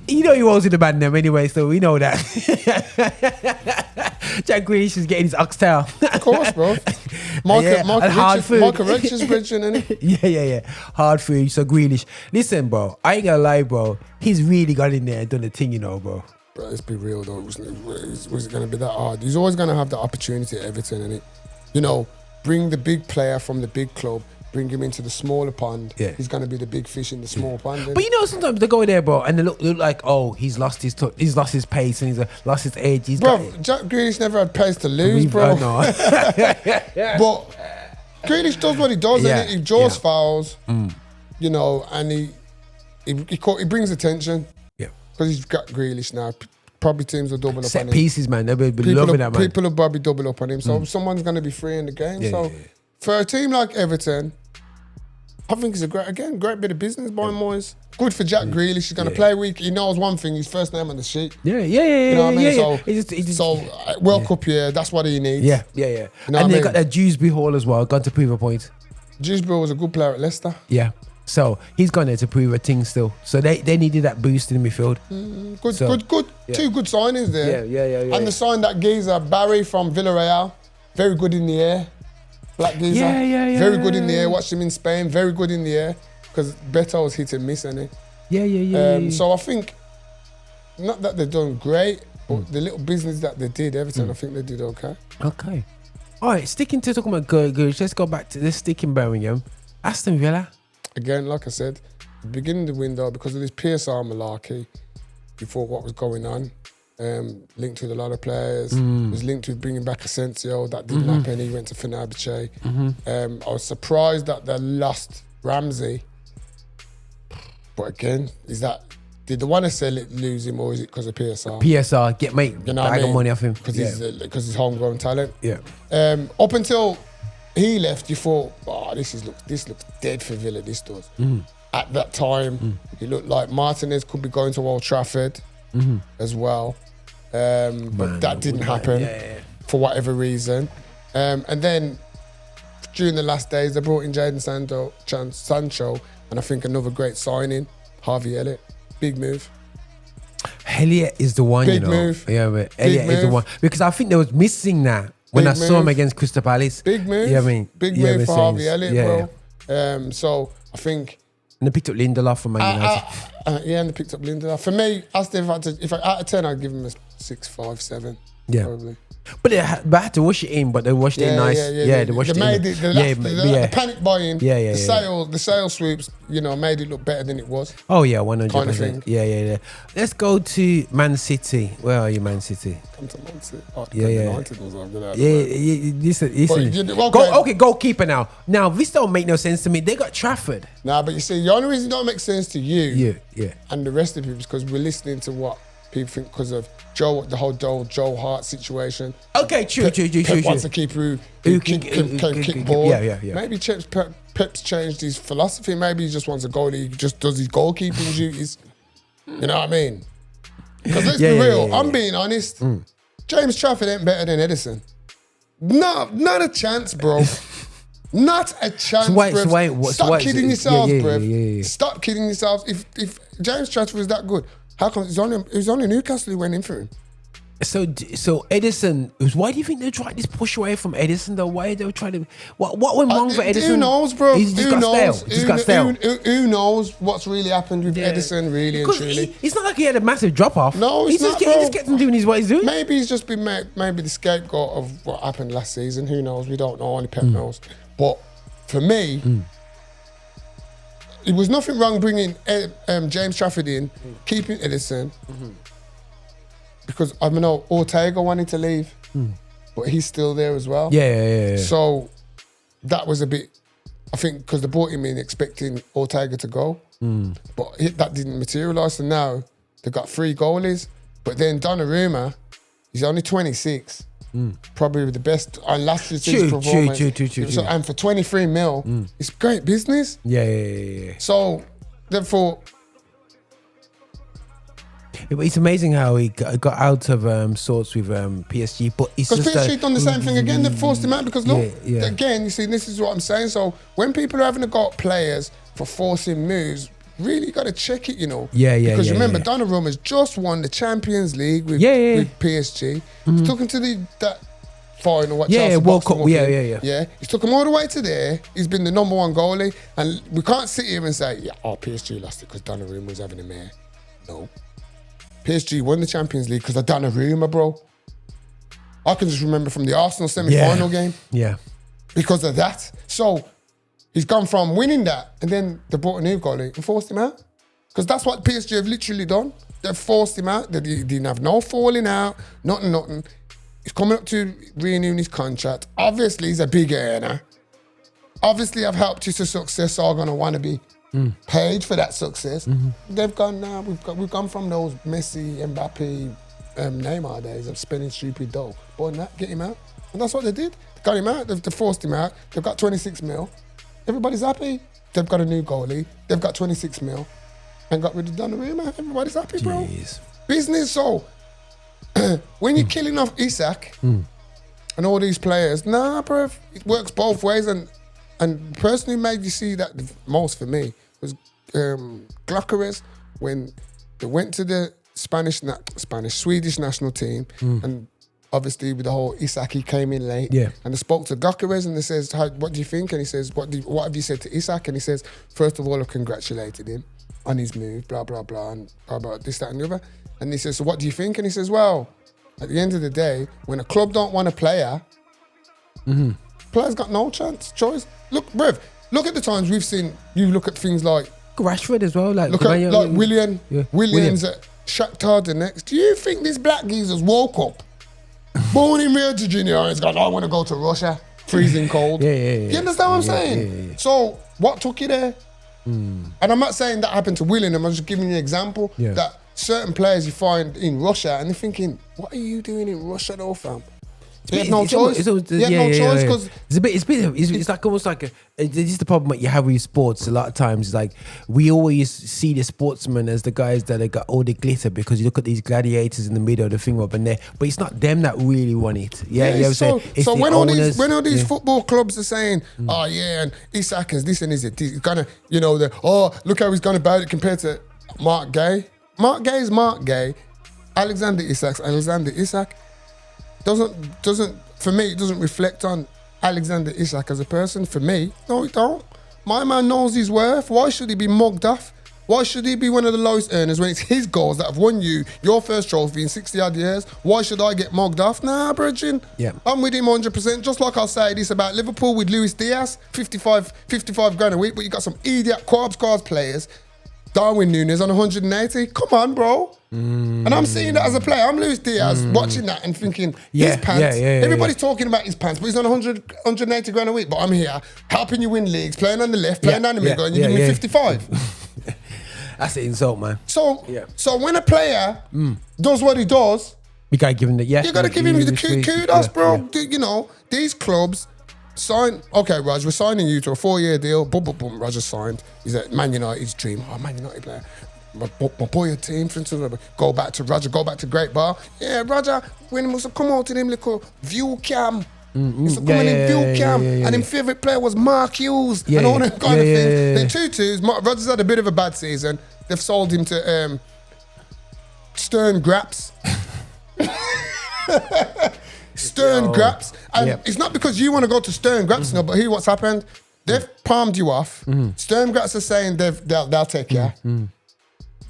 He was in the band them anyway, so we know that. Jack Grealish is getting his oxtail. Of course, bro. Michael Rich is bridging, isn't he? Yeah. Hard food. So Grealish. Listen, bro, I ain't gonna lie, bro. He's really got in there and done the thing, bro. Bro, let's be real though. Was it going to be that hard? He's always going to have the opportunity at Everton, innit? Bring the big player from the big club, bring him into the smaller pond. Yeah. He's going to be the big fish in the small pond. But sometimes they go there, bro, and they look like, he's lost his he's lost his pace and he's lost his edge. Jack Grealish never had pace to lose, bro. No. But Grealish does what he does, innit? He draws fouls, and he brings attention. Because he's got Grealish now. Probably teams will double up on him. Set pieces, man. They'll be loving that, man. People will probably double up on him. So someone's going to be free in the game. For a team like Everton, I think it's a great bit of business by Moyes. Good for Jack Grealish. He's going to play week. He knows one thing: his first name on the sheet. Yeah. You know what I mean? Yeah. So World Cup year, that's what he needs. Yeah. You know And what they I got mean? that Dewsbury Hall as well. Gone to prove a point. Dewsbury was a good player at Leicester. Yeah. So he's gone there to prove a thing still. So they needed that boost in the midfield. Good. Yeah. Two good signings there. Yeah. And they signed that geezer Barry from Villarreal. Very good in the air. Black geezer. Yeah. Very good in the air. Watched him in Spain. Very good in the air. Because Beto was hit and miss, isn't he? Yeah. So I think, not that they've done great, but the little business that they did, Everton, I think they did okay. Okay. All right, sticking to talking about good, let's go back to this stick in Birmingham. Aston Villa. Again, like I said, beginning of the window, because of this PSR malarkey, you thought what was going on. Linked with a lot of players. Was linked with bringing back Asensio. That didn't happen. He went to Fenerbahce. I was surprised that they lost Ramsey. But again, did they want to sell it, lose him, or is it because of PSR? PSR, make You know what I bag of mean? money off him. Because he's homegrown talent. Yeah. Up until he left, you thought, this looks dead for Villa, this does. At that time, it looked like Martinez could be going to Old Trafford as well. But that didn't happen for whatever reason. And then during the last days, they brought in Jadon Sancho, and I think another great signing, Harvey Elliott. Big move. Elliott is the one, Big move. Yeah, but Elliott is the move. one. Because I think they was missing that when Big I saw him move. against Crystal Palace. Big move. Yeah, I mean, Big yeah, move for we're Harvey saying- Elliott, yeah. bro. So I think. And they picked up Lindelof from Man United. And they picked up Lindelof. For me, if I out of 10, I'd give him a 6, 5, 7. Yeah. Probably. But they had to wash it in, but they washed it in nice. Yeah, they washed it in. The panic buying, Yeah. the sale swoops, made it look better than it was. Oh yeah, 100%. Kind of thing. Yeah. Let's go to Man City. Where are you, Man City? Come to Man City. Yeah. United was over there. Yeah. Listen. But Okay, goalkeeper now. Now this don't make no sense to me. They got Trafford. Nah, but you see, the only reason it don't make sense to you Yeah. and the rest of people is because we're listening to what people think because of the whole Joe Hart situation. Okay, true. Pep wants a keeper who can kick ball. Yeah. Maybe Pep's changed his philosophy. Maybe he just wants a goalie who just does his goalkeeping duties. You know what I mean? Because let's be real. I'm being honest. James Trafford ain't better than Edison. No, not a chance, bro. Not a chance, bruv. Stop kidding yourselves, bruv. Yeah. Stop kidding yourselves. If James Trafford was that good, how come it was only Newcastle who went in for him? So Edison, why do you think they tried this push away from Edison though? Why they were trying to what went wrong for Edison? Who knows, bro? He's just got stale. Who knows what's really happened with Edison, really and Because truly? it's not like he had a massive drop off. No, he it's not, He bro. just kept on doing what he's doing. Maybe he's just been maybe the scapegoat of what happened last season. Who knows? We don't know. Only Pep knows. But for me, it was nothing wrong bringing James Trafford in, keeping Edison. Because I know Ortega wanted to leave, but he's still there as well. Yeah. So that was a bit, I think, because they brought him in expecting Ortega to go, but that didn't materialise. So now they've got 3 goalies, but then Donnarumma, he's only 26, probably the best last year's performance. True. So, and for 23 mil, it's great business. Yeah. So therefore, It's amazing how he got out of sorts with PSG, but it's because just PSG done the same thing again. They forced him out because look, Yeah. again, you see, this is what I'm saying. So when people are having to go at players for forcing moves, really got to check it, Yeah. Because remember, Donnarumma's just won the Champions League with PSG. He took him to that final. What Chelsea World boxed him Cup. up Yeah. Yeah, he took him all the way to there. He's been the number 1 goalie, and we can't sit here and say, PSG lost it because Donnarumma was having a mare. No. PSG won the Champions League because of Donnarumma, bro. I can just remember from the Arsenal semi-final game. Yeah. Because of that. So he's gone from winning that and then they brought a new goalie and forced him out. Because that's what PSG have literally done. They've forced him out. They didn't have no falling out, nothing. He's coming up to renewing his contract. Obviously, he's a big earner. Obviously, I've helped you to success, so I'm going to want to be paid for that success. They've gone now. We've gone from those Messi, Mbappe, Neymar days of spending stupid dough. But get him out, and that's what they did. They got him out. They forced him out. They've got 26 mil. Everybody's happy. They've got a new goalie. They've got 26 mil and got rid of Donnarumma. Everybody's happy, bro. Business. So when you're killing off Isak and all these players, bro, it works both ways. And the person who made you see that the most for me was Goalkeepers when they went to the Swedish national team and obviously with the whole Isak, he came in late. Yeah. And they spoke to Goalkeepers and they says, what do you think? And he says, what have you said to Isak? And he says, first of all, I congratulated him on his move, blah, blah, blah, and blah, blah, this, that, and the other. And he says, so what do you think? And he says, well, at the end of the day, when a club don't want a player, players got no choice. Look, bruv, look at the times we've seen, you look at things like Rashford as well. Look at Williams at Shakhtar Donetsk. Do you think this black geezer's woke up, born in Rio de Janeiro, and has gone, I want to go to Russia, freezing cold? You understand what I'm saying? Yeah. So what took you there? And I'm not saying that happened to William, I'm just giving you an example that certain players you find in Russia and they're thinking, what are you doing in Russia though, fam? You have no choice. Because it's like almost like this is the problem that you have with sports. A lot of times, it's like we always see the sportsmen as the guys that have got all the glitter because you look at these gladiators in the middle of the thing up and there, but it's not them that really want it. You know what I'm saying? So when all these football clubs are saying, oh yeah, and Isak is this and is it, he's gonna, look how he's gone about it compared to Mark Gay. Mark Gay is Mark Gay. Alexander Isak doesn't for me, it doesn't reflect on Alexander Isak as a person. For me, no, it don't. My man knows his worth. Why should he be mugged off? Why should he be one of the lowest earners when it's his goals that have won you your first trophy in 60 odd years? Why should I get mugged off? Nah, Bridget. Yeah. I'm with him 100%. Just like I'll say this about Liverpool with Luis Diaz, 55 grand a week, but you got some idiot Quabs players. Darwin Núñez on 180. Come on, bro. And I'm seeing that as a player. I'm Luis Diaz watching that and thinking, his pants. Everybody's talking about his pants, but he's on 180 grand a week. But I'm here helping you win leagues, playing on the left, playing down the middle, and you give me 55. That's an insult, man. So when a player does what he does, you gotta give him the you gotta give him the kudos, bro. Yeah. These clubs sign. Okay, Raj, we're signing you to a 4-year deal. Boom, boom, boom. Roger signed. He's at Man United's dream. Oh, Man United player. My boy, team, for instance, go back to Roger, go back to Great Bar. Yeah, Roger, when he must have come out to them little view cam. Used to come in view cam, and his favourite player was Mark Hughes and all that kind of thing. Then 2-2s. Roger's had a bit of a bad season. They've sold him to Stern Graps. Stern Graps. And it's not because you want to go to Stern Graps, no, but hear what's happened. They've palmed you off. Stern Graps are saying they'll take you.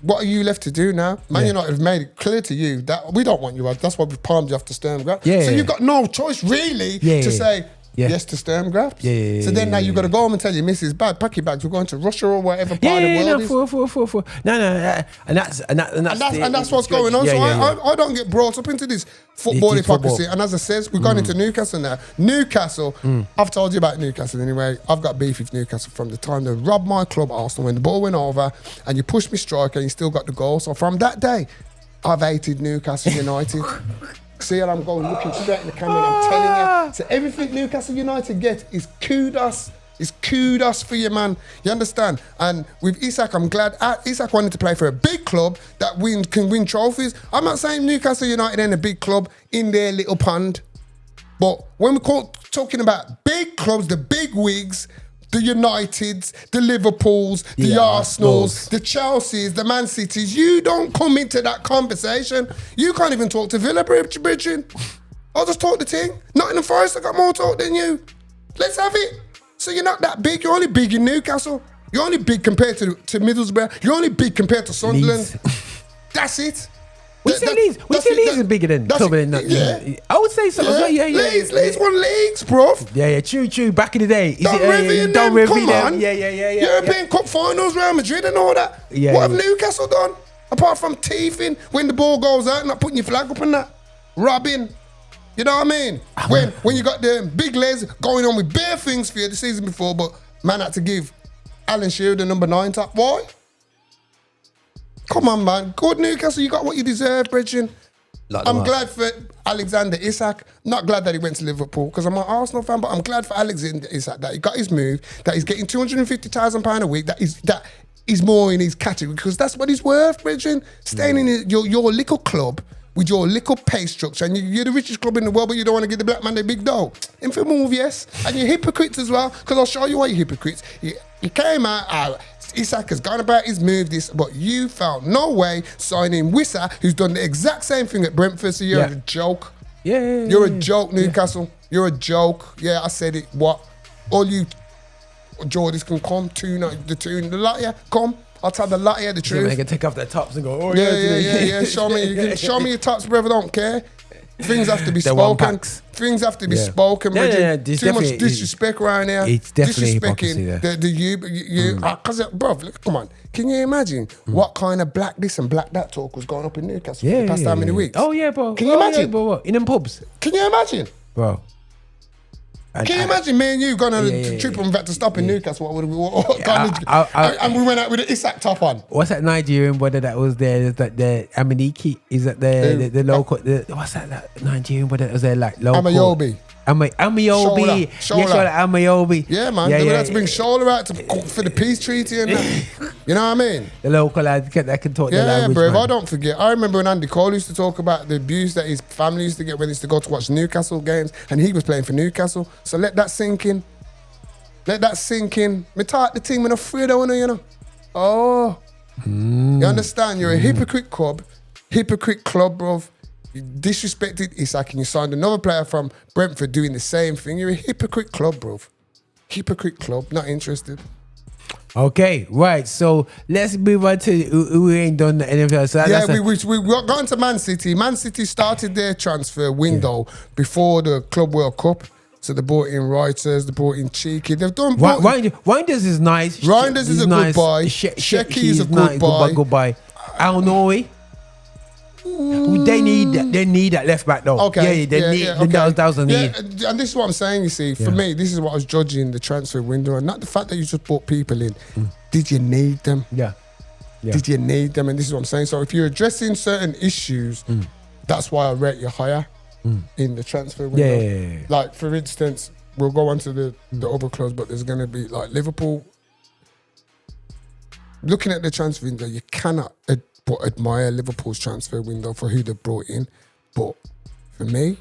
What are you left to do now? Man United have made it clear to you that we don't want you out. That's why we've palmed you off to Stern Graps. So you've got no choice really to say yes to Stern Graps. So then now you've got to go home and tell your missus, pack your bags, we're going to Russia or whatever part of the world is. And that's what's going on. I don't get brought up into this football hypocrisy. And as I says, we've gone into Newcastle now. Newcastle, I've told you about Newcastle anyway. I've got beef with Newcastle from the time they robbed my club, Arsenal, when the ball went over and you pushed me striker and you still got the goal. So from that day, I've hated Newcastle United. See how I'm going, looking straight in the camera and I'm telling you. So everything Newcastle United get is kudos. It's kudos for you, man. You understand? And with Isak, I'm glad Isak wanted to play for a big club that can win trophies. I'm not saying Newcastle United ain't a big club in their little pond. But when we're talking about big clubs, the big wigs, the Uniteds, the Liverpools, the Arsenals, the Chelseas, the Man Cities, you don't come into that conversation. You can't even talk to Villa, Bridget. I'll just talk the thing. Nottingham Forest, I got more talk than you. Let's have it. So you're not that big. You're only big in Newcastle. You're only big compared to Middlesbrough. You're only big compared to Sunderland. That's it. We say Leeds is bigger than club than that. Yeah. I would say so. Leeds won leagues, bro. Yeah, true. Back in the day. Come on. Yeah. European Cup finals, Real Madrid and all that. What have Newcastle done? Apart from teething when the ball goes out, not putting your flag up and that. Robbing. You know what I mean? When you got the big Les going on with bare things for you the season before, but man had to give Alan Shearer the number 9 top. Why? Come on, man. Good Newcastle, you got what you deserve, Bridget. I'm glad for Alexander Isak. Not glad that he went to Liverpool because I'm an Arsenal fan, but I'm glad for Alexander Isak that he got his move, that he's getting £250,000 a week, that he's more in his category because that's what he's worth, Bridget. Staying in your little club with your little pay structure, and you're the richest club in the world, but you don't want to give the black man the big dough. In for move, yes. And you're hypocrites as well, because I'll show you why you're hypocrites. You came out, Isak has gone about his move, but you found no way signing Wissa, who's done the exact same thing at Brentford, so you're a joke. Yeah. You're a joke, Newcastle. You're a joke. Yeah, I said it. What? All you Geordies can come, the lot here, come. I'll tell the lot here the truth. They can take off their tops and go, yeah. Show me your tops, brother. Don't care. Things have to be spoken. Things have to be spoken. Too much disrespect around here. It's definitely hypocrisy there. Because, bro, come on. Can you imagine what kind of black this and black that talk was going up in Newcastle for the past how many weeks? Oh, yeah, bro. Can you imagine? Bro, what? In them pubs? Can you imagine? Bro. Can you imagine me and you going on a trip and back to stop in Newcastle? And we went out with the Isak top on. What's that Nigerian brother that was there? Is that the Aminiki? Is that the local? What's that Nigerian brother that was there? Like local? Amayobi. Shola. Amayobi. Yeah, man. They would have to bring Shola out for the peace treaty and that. You know what I mean? The local lad that can talk the language. Yeah, bro. Man. I don't forget. I remember when Andy Cole used to talk about the abuse that his family used to get when he used to go to watch Newcastle games, and he was playing for Newcastle. So let that sink in. Me talk the team when I'm afraid of you know. Oh. You understand? You're a hypocrite club, bruv. You disrespected Isak and you signed another player from Brentford doing the same thing. You're a hypocrite club, bro. Hypocrite club, not interested. Okay, right. So let's move on to who ain't done the NFL. So we got gone to Man City. Man City started their transfer window before the Club World Cup. So they brought in Reuters, they brought in Cheeky. They've done. Reinders is nice. Reinders is a good buy. Shecky is a good buy. Good buy. Al Nouri. They need that left back though. Okay. That was a need. Yeah, and this is what I'm saying, you see. For me, this is what I was judging the transfer window, and not the fact that you just brought people in. Did you need them? Yeah. Did you need them? And this is what I'm saying. So if you're addressing certain issues, that's why I rate you higher in the transfer window. Yeah. Like, for instance, we'll go on to the other clubs, but there's going to be, like, Liverpool. Looking at the transfer window, you cannot admire Liverpool's transfer window for who they brought in. But for me,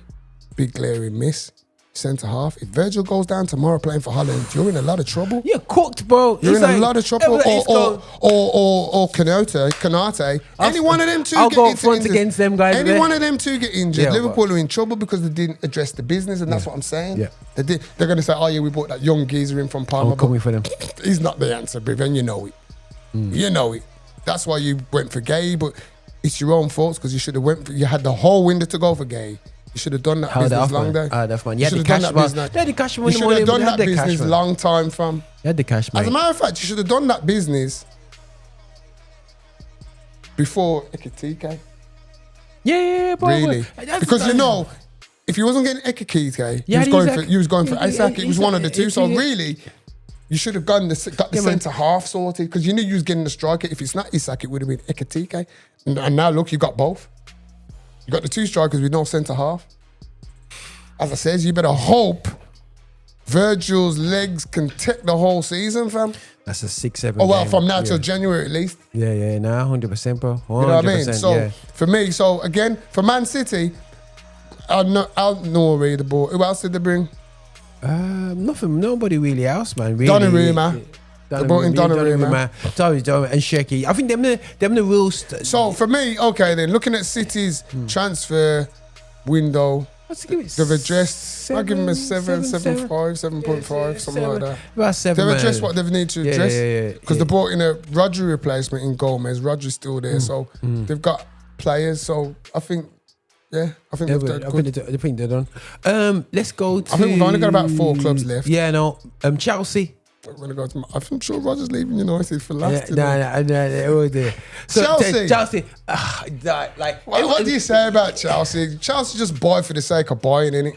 big glaring miss. Centre half. If Virgil goes down tomorrow playing for Holland, you're in a lot of trouble. You're cooked, bro. You're in a lot of trouble. Or Kanate. Any one of them two I'll get go front against them guys. Any one of them two get injured. Yeah, Liverpool are in trouble because they didn't address the business, and that's what I'm saying. Yeah. They're going to say, oh yeah, we bought that young geezer in from Parma. I'm coming for them. He's not the answer, Briv, and you know it. You know it. That's why you went for Gay, but it's your own fault because you should have you had the whole window to go for Gay. You should have done that business long day. That's fine. You had the cash, man. You should have done that business long time, fam. You had the cash, man. As a matter of fact, you should have done that business before Ekitike. Yeah, bro. Really? Because you know, if you wasn't getting Ekitike, you was going for Isaac. It was one of the two. So really, you should have got the centre half sorted because you knew you was getting the striker. If it's not Isak, it would have been Ekitike. And now look, you got both. You got the two strikers with no centre half. As I said, you better hope Virgil's legs can take the whole season, fam. That's a 6-7. Oh well, from now till January at least. Yeah, nah, 100%, bro. 100%, you know what I mean? So for me, again, for Man City, I'll know where the ball. Who else did they bring? Nothing. Nobody really else, man. Really. Donnarumma. They brought in Donnarumma. Sorry, and Shecky. I think them the real. So for me, okay then, looking at City's transfer window, they've addressed. I give them a 7.5, 7.5, something like that. About 7. They've addressed what they need to address. Yeah. Because they brought in a Roger replacement in Gomez. Roger's still there, so they've got players. So I think. Yeah, I think I think they're done. Let's go to. I think we've only got about 4 clubs left. Yeah, no. Chelsea. I'm gonna go to. I'm sure Roger's leaving United for last. Nah, they will do. So, Chelsea. What do you say about Chelsea? Chelsea just buy for the sake of buying, innit?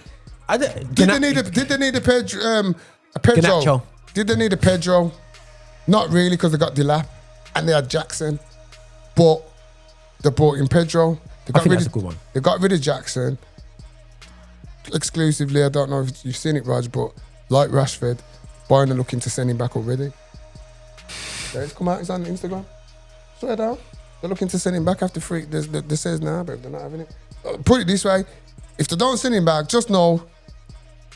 Did they need a Pedro? Ganacho. Did they need a Pedro? Not really, because they got Delap and they had Jackson, but they brought in Pedro. I think that's a good one. They got rid of Jackson exclusively. I don't know if you've seen it, Raj, but like Rashford, Bayern are looking to send him back already. It's come out. It's on Instagram. Swear down. They're looking to send him back after free. They says now, but they're not having it. Put it this way: if they don't send him back, just know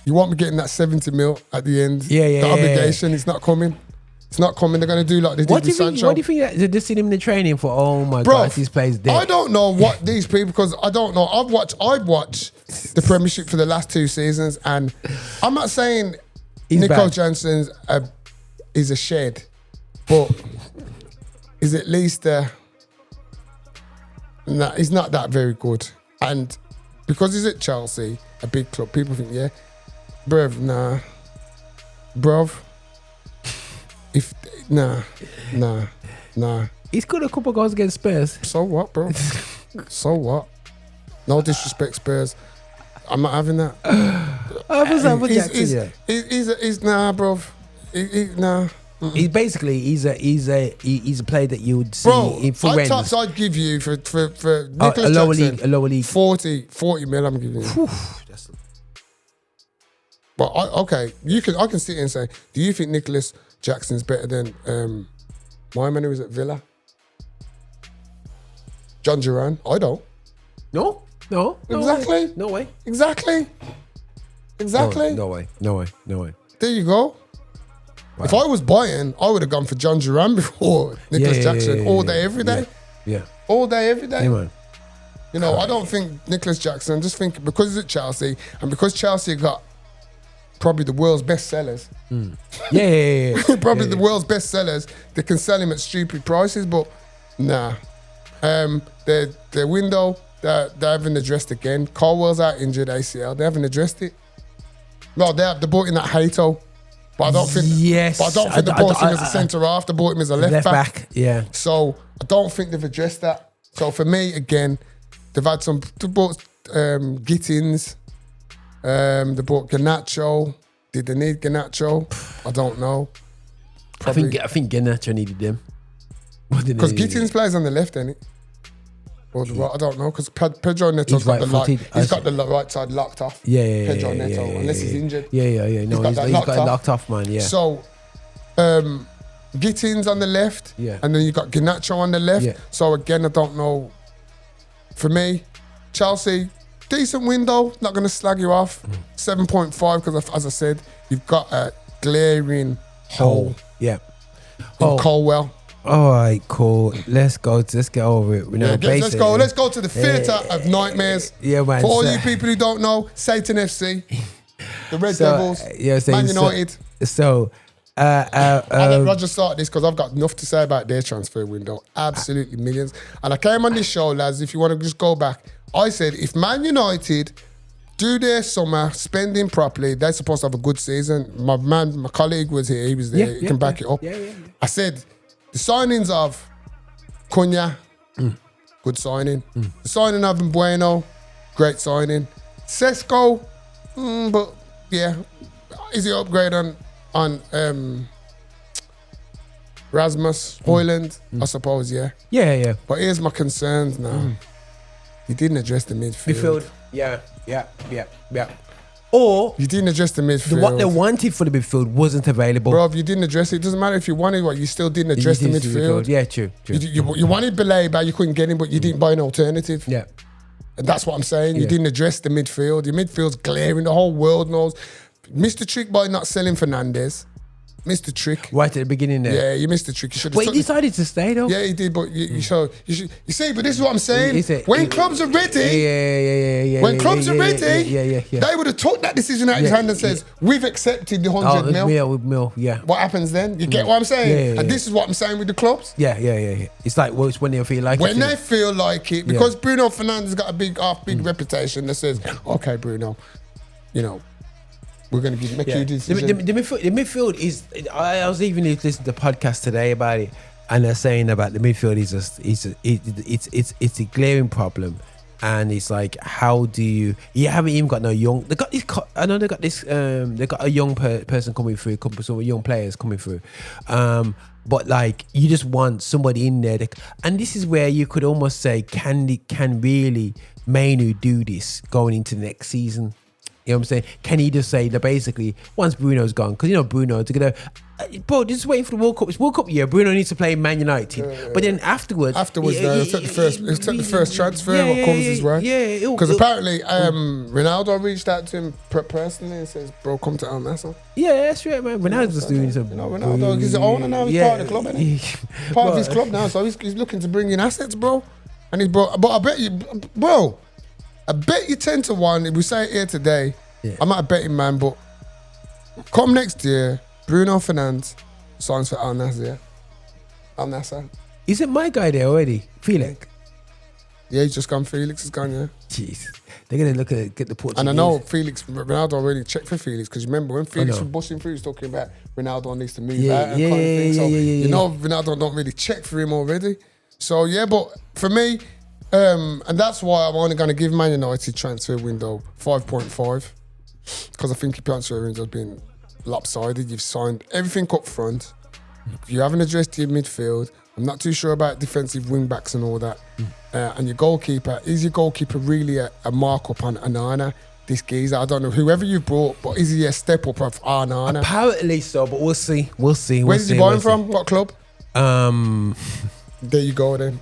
you won't be getting that 70 mil at the end. The obligation is not coming. It's not coming. They're going to do like they did with Sancho. What do you think? They're just sitting in the training for? Oh my God, these players dead. I don't know what these people, because I don't know. I've watched the Premiership for the last 2 seasons, and I'm not saying Nico Jansen's is a shed, but is at least he's not that very good. And because he's at Chelsea, a big club, people think, bruv. Nah. He's got a couple of goals against Spurs. So what, bro? So what? No disrespect, Spurs. I'm not having that. He's nah, bro. Nah. He's basically he's a player that you would see for rent. I'd give you for Nicholas Jackson, a lower league 40 mil. I'm giving you. But I can sit here and say, do you think Nicholas Jackson's better than my man who was at Villa? John Duran? I don't. No. Exactly. No way. Exactly. No way. There you go. Wow. If I was Bayern, I would have gone for John Duran before Nicholas Jackson all day, every day. Yeah. All day, every day. Yeah, man. You know, I don't think Nicholas Jackson, just think because he's at Chelsea and because Chelsea got probably the world's best sellers. Probably the world's best sellers. They can sell him at stupid prices, but nah. Their window, they haven't addressed again. Colwell's out injured ACL. They haven't addressed it. No, they bought in that Hato. But I don't think. Yes. But I don't think they bought him as a centre half. They bought him as a left back. Yeah. So I don't think they've addressed that. So for me, again, they've had some. They bought Gittins. They bought Garnacho. Did they need Garnacho? I don't know. Probably. I think Garnacho needed them. Because Gittins plays on the left, ain't it? Or the right, I don't know, because Pedro Neto's got he's got the right side locked off. Pedro Neto, unless he's injured. Yeah. No, he's got it locked off, man. Yeah. So, Gittins on the left, and then you got Garnacho on the left. Yeah. So again, I don't know. For me, Chelsea, decent window, not going to slag you off. 7.5 because, as I said, you've got a glaring hole. Yeah. In Colwell. All right, cool. Let's get over it. Let's go to the theatre of nightmares. Yeah, man. For all you people who don't know, Satan FC, the Red Devils, Man United. I'll let Roger start this because I've got enough to say about their transfer window. Absolutely millions. And I came on this show, lads, if you want to just go back, I said if Man United do their summer spending properly, they're supposed to have a good season. My colleague was here, he was there, he can back it up. Yeah. I said, the signings of Cunha, good signing. The signing of Bueno, great signing. Sesko, but yeah, is he upgrade on Rasmus Højlund? I suppose, yeah. Yeah. But here's my concerns now. You didn't address the midfield. Yeah. Or you didn't address the midfield. What they wanted for the midfield wasn't available. Bro, if you didn't address it, it doesn't matter if you wanted what, you still didn't address the midfield. Yeah, true. You wanted Baleba, you couldn't get him, but you didn't buy an alternative. Yeah. And that's what I'm saying. You didn't address the midfield. Your midfield's glaring. The whole world knows. Missed the trick by not selling Fernandes. Missed the trick. Right at the beginning there. Yeah, you missed the trick. But he decided to stay though. Yeah, he did, but you see, but this is what I'm saying. When clubs are ready, when clubs are ready, they would have took that decision out of his hand and says, we've accepted the 100 mil. Yeah. What happens then? You get what I'm saying? Yeah. And this is what I'm saying with the clubs. Yeah. It's like, well, it's when they feel like it. When they feel like it, because Bruno Fernandes got a big reputation that says, okay, Bruno, we're going to make you decision. The midfield is. I was even listening to the podcast today about it, and they're saying about the midfield it's a glaring problem, and it's like, how do you haven't even got no young. They got this. I know they got this. They got a young person coming through, some young players coming through, But like, you just want somebody in there. And this is where you could almost say, can really Manu do this going into the next season? You know what I'm saying? Can he just say that basically once Bruno's gone, because Bruno, they're gonna, bro, just waiting for the World Cup. It's World Cup year. Bruno needs to play Man United, but then afterwards, no, it's the first transfer. What comes his way? Yeah, because apparently Ronaldo reached out to him personally and says, "Bro, come to Al Nassr." Yeah, that's right, man. Ronaldo's just doing some. Ronaldo, he's the owner now. He's part of the club, isn't he? Part of his club now, so he's looking to bring in assets, bro. And he's brought. But I bet you, bro, I bet you 10-1. If we say it here today, I'm not a betting man, but come next year, Bruno Fernandes signs for Al Nassr. Yeah? Al Nassr. Isn't my guy there already? Felix. Yeah, he's just gone. Felix is gone. Yeah. Jeez, they're gonna look at get the Portuguese. And I know Ronaldo already checked for Felix because remember when Felix was busting through, he was talking about Ronaldo needs to move out and kind of thing. So you know Ronaldo don't really check for him already. So yeah, but for me, and that's why I'm only going to give Man United transfer window 5.5 because I think your transfer window has been lopsided. You've signed everything up front. You haven't addressed your midfield. I'm not too sure about defensive wing backs and all that. And your goalkeeper, is your goalkeeper really a mark-up on Onana? This geezer, I don't know, whoever you brought, but is he a step-up of Onana? Apparently so, but we'll see. Where did you buy him from? What club? There you go then.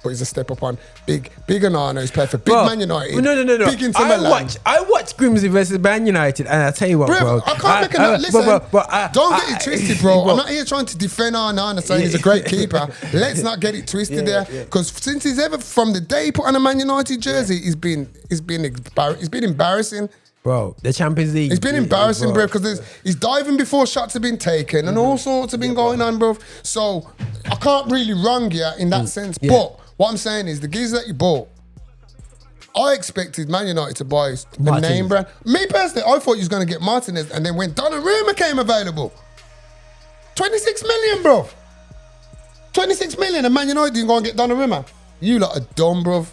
But he's a step up on big Onana who's played for big Man United. No. Big Inter Milan. I watched Grimsby versus Man United, and I tell you what, bro. I can't make enough. Listen, don't get it twisted, bro. I'm not here trying to defend Onana saying he's a great keeper. Let's not get it twisted there. Because since he's ever, from the day he put on a Man United jersey, he's been embarrassing. Bro, the Champions League. It's been embarrassing, bro, because he's diving before shots have been taken and all sorts have been going on, bro. So I can't really wrong you in that sense. But what I'm saying is the geezer that you bought, I expected Man United to buy the name brand. Me personally, I thought you was going to get Martinez, and then when Donnarumma came available, 26 million, bro. 26 million, and Man United didn't go and get Donnarumma. You lot are dumb, bro.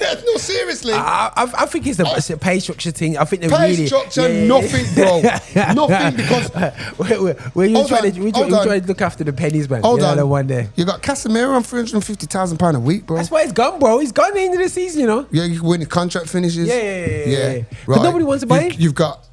No, seriously. I think it's a pay structure thing. I think pay structure, nothing, bro. Nothing because when you try to look after the pennies, man. Hold on. One day. You got Casemiro on £350,000 a week, bro. That's why he's gone, bro. He's gone at the end of the season, you know. Yeah, when the contract finishes. Yeah. Right. Nobody wants to buy him. You've got.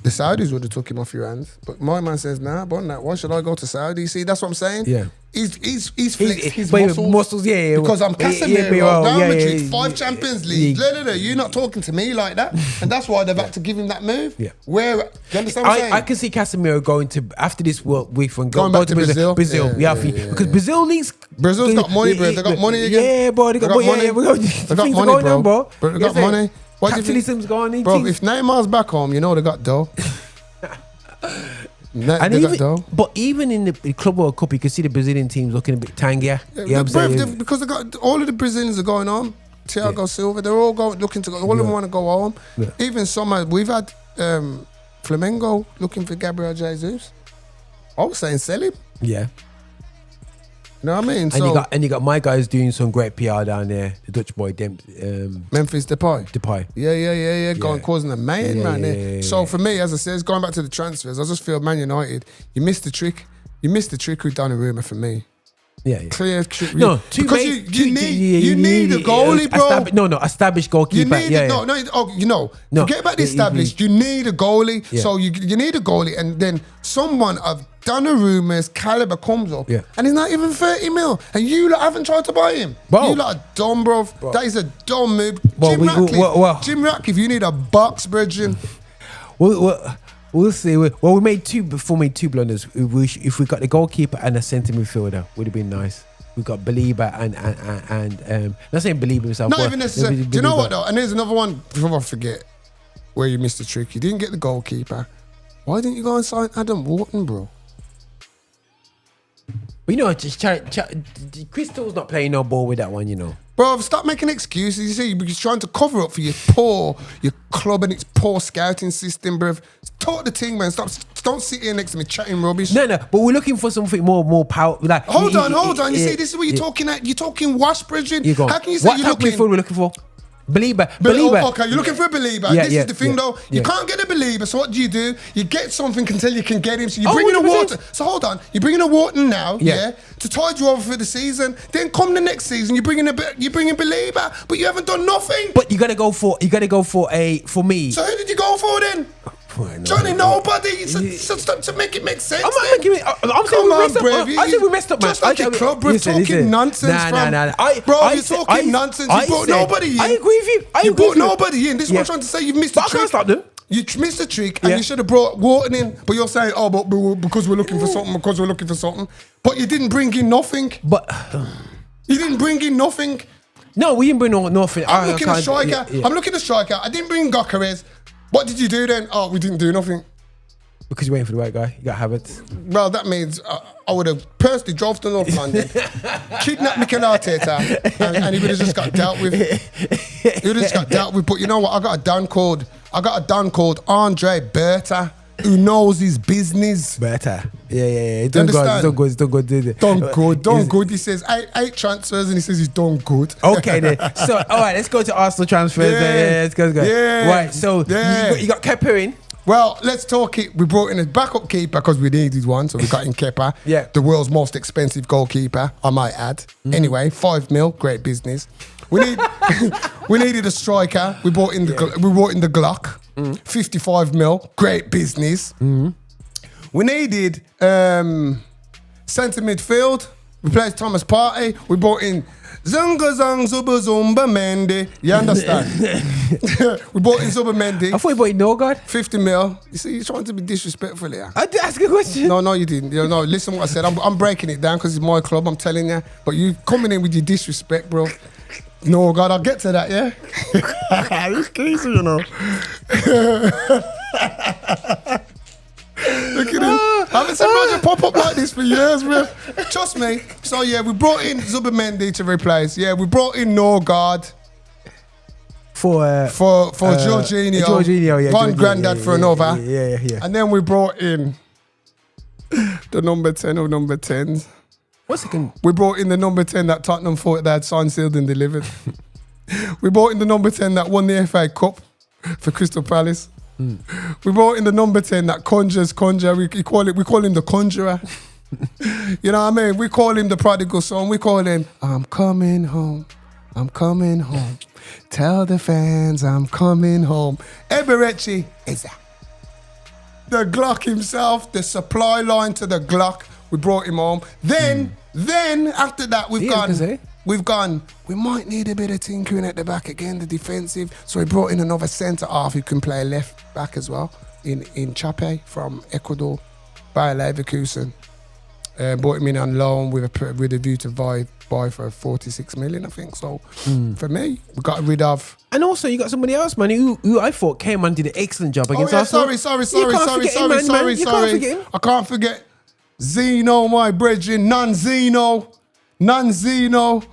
The Saudis would have took him off your hands, but my man says, "Nah, but why should I go to Saudi?" See, that's what I'm saying. Yeah, he's flexed his muscles. Yeah. Because I'm Casemiro, Real Madrid, 5 Champions League. You're not talking to me like that, and that's why they've had to give him that move. Yeah. Where do you understand what I'm saying? I can see Casemiro going to after this World Week from going back to Brazil. Because Brazil leagues. Brazil's got money, bro. They got money again. Yeah, bro. They got money. They got money, bro. They got money. Capitalism's going in. Bro, if Neymar's back home, you know they got dough. But even in the Club World Cup, you can see the Brazilian teams looking a bit tangier. Because they got all of the Brazilians are going home. Thiago Silva, they're all looking to go. All of them want to go home. Yeah. Even we've had Flamengo looking for Gabriel Jesus. I was saying sell him. Yeah. You know what I mean? And you got my guys doing some great PR down there. The Dutch boy, Memphis Depay. Yeah. Going causing a mayhem right there. Yeah. So for me, as I said, going back to the transfers, I just feel Man United, you missed the trick. You missed the trick with Donnarumma for me. Yeah. Clear trick. No, because you need a goalie, bro. Established goalkeeper. Forget about the established. You need a goalie. Yeah. So you need a goalie, and then someone of Donnarumma's caliber comes up, and he's not even 30 mil, and you lot haven't tried to buy him. Bro. You lot are dumb, bro. That is a dumb move. Jim Ratcliffe, you need a box, brethren. We'll see. We made two blunders. If we got the goalkeeper and a centre midfielder, would have been nice. We got Belieber and not saying Belieber himself. Not even necessarily. Do you know what though? And there's another one before I forget where you missed the trick. You didn't get the goalkeeper. Why didn't you go and sign Adam Wharton, bro? But Crystal's not playing no ball with that one, you know. Bro, stop making excuses. You see, you're trying to cover up for your club and its poor scouting system, bro. Talk the thing, man. Don't sit here next to me chatting rubbish. No, but we're looking for something more power. Like, hold on. You see, this is what you're talking at. You're talking wash, bridging. How can you say what type of midfield we're looking for? Belieber. Okay, you're looking for a believer. This is the thing, though. You can't get a believer. So what do? You get something until you can get him. So you bring in a Wharton. So hold on. You bring in a Wharton now, to tide you over for the season. Then come the next season, you bring in believer, but you haven't done nothing. But you gotta go for me. So who did you go for then? Johnny, nobody. To make it make sense. I'm not making it. I'm saying we messed up. I think we messed up, man. Just like your club, bro. Talking nonsense. Nah. Bro, you're talking nonsense. You brought nobody in. I agree with you. You brought nobody in. This is what I'm trying to say. You've missed the trick. I can't stop them. You missed the trick, and you should have brought Wharton in. But you're saying, but because we're looking for something. But you didn't bring in nothing. You didn't bring in nothing. No, we didn't bring nothing. I'm looking at striker. I'm looking at striker. I didn't bring Gokares. What did you do then? Oh, we didn't do nothing. Because you're waiting for the right guy. You got habits. Well, that means I would have personally drove to North London, kidnapped Mikel Arteta, and he would have just got dealt with. He would have just got dealt with. But you know what? I got a don called Andre Berta, who knows his business. Berta. Yeah. He's done good. He says eight transfers, and he says he's done good. Okay then. So all right, let's go to Arsenal transfers. Yeah, let's go. Yeah. Right. So you got Kepa in. Well, let's talk it. We brought in a backup keeper because we needed one, so we got in Kepa. Yeah. The world's most expensive goalkeeper, I might add. Anyway, 5 mil, great business. We needed a striker. We brought in the Glock, 55 mil, great business. We needed centre midfield. We played Thomas Partey. We brought in Zunga Zuba Mendy. You understand? We brought in Zuba Mendy. I thought you brought in Norgard. 50 mil. You see, you're trying to be disrespectful here. I did ask a question. No, you didn't. No, listen what I said. I'm breaking it down because it's my club, I'm telling you. But you coming in with your disrespect, bro. No, God, I'll get to that, yeah? It's crazy, you know. Look at him. I haven't seen Roger pop up like this for years, bro. Trust me. So, yeah, we brought in Zubimendi to replace. Yeah, we brought in Norgard. For Jorginho, yeah. One granddad for another. Yeah. And then we brought in the number 10 of number 10s. What's second? We brought in the number 10 that Tottenham thought they had signed, sealed and delivered. We brought in the number 10 that won the FA Cup for Crystal Palace. We brought in the number 10 that conjure. We call him the conjurer. You know what I mean? We call him the prodigal son. We call him, I'm coming home. Tell the fans I'm coming home. Eberechi is that. The Glock himself, the supply line to the Glock. We brought him home. Then after that, we've gone, we might need a bit of tinkering at the back again, the defensive. So we brought in another centre half who can play left back as well, in Chape from Ecuador, Bayer Leverkusen. Brought him in on loan with a view to buy for 46 million, I think. So for me, we got rid of. And also, you got somebody else, man, who I thought came and did an excellent job against Arsenal. Sorry. I can't forget Zeno, my brethren, non-Zeno.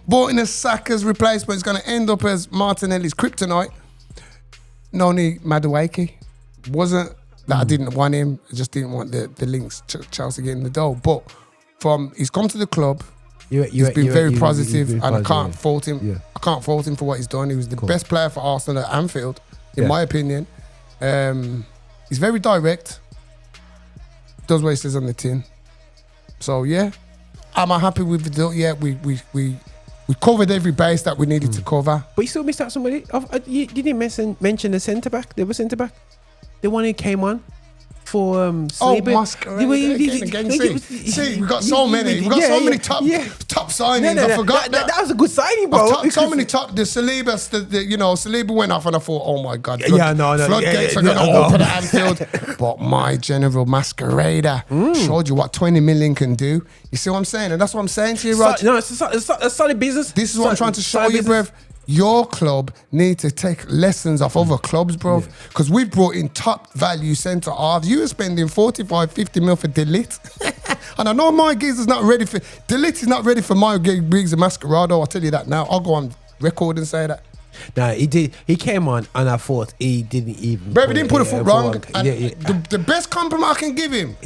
Bought in a Sagas replacement. It's going to end up as Martinelli's kryptonite. Noni Madueke. Wasn't that I didn't want him. I just didn't want the links to Chelsea getting the dough. But he's come to the club. He's been very positive, and I can't fault him. Yeah. I can't fault him for what he's done. He was the best player for Arsenal at Anfield, in my opinion. He's very direct. Does what he says on the tin. So yeah, am I happy with the deal? Yeah, we covered every base that we needed to cover. But you still missed out somebody. You didn't mention the centre back. There was centre back, the one who came on for Saliba. Masquerade. See, we got so many. We got so many top signings. I forgot that was a good signing, bro. So many top. The Saliba, Saliba went off, and I thought, oh my God, floodgates are going to open at Anfield. But my General Masquerader showed you what 20 million can do. You see what I'm saying? And that's what I'm saying to you, Rog. No, it's a solid business. This is what I'm trying to show you, bruv. Your club need to take lessons off other clubs, bro. Because we've brought in top value centre halves. You were spending 45, 50 mil for Delete. And I know my gigs is not ready for... Delete is not ready for my gigs of Masquerado. I'll tell you that now. I'll go on record and say that. No, he did. He came on and I thought he didn't even... Bro, he didn't put a foot wrong. The best compliment I can give him,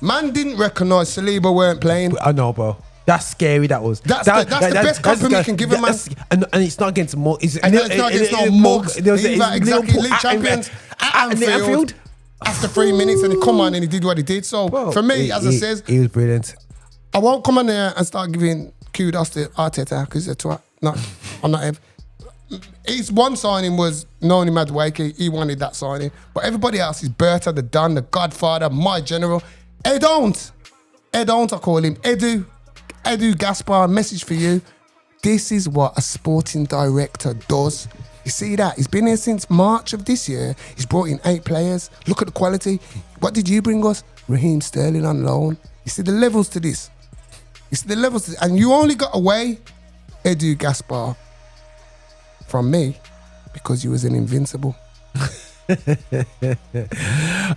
Man didn't recognise Saliba weren't playing. I know, bro. That's scary. That was. That's the best compliment you can give a man. And it's not against more. It's not against no mugs. Exactly. League champions at Anfield. After 3 minutes, and he come on and he did what he did. So for me, as I says, he was brilliant. I won't come on there and start giving kudos to Arteta because he's a twat. No, I'm not ever. His one signing was Noni Madueke. He wanted that signing. But everybody else is Berta, the Don, the Godfather, my general. I call him. Edu Gaspar, message for you. This is what a sporting director does. You see that? He's been here since March of this year. He's brought in 8 players. Look at the quality. What did you bring us? Raheem Sterling on loan. You see the levels to this. And you only got away, Edu Gaspar, from me because you was an invincible.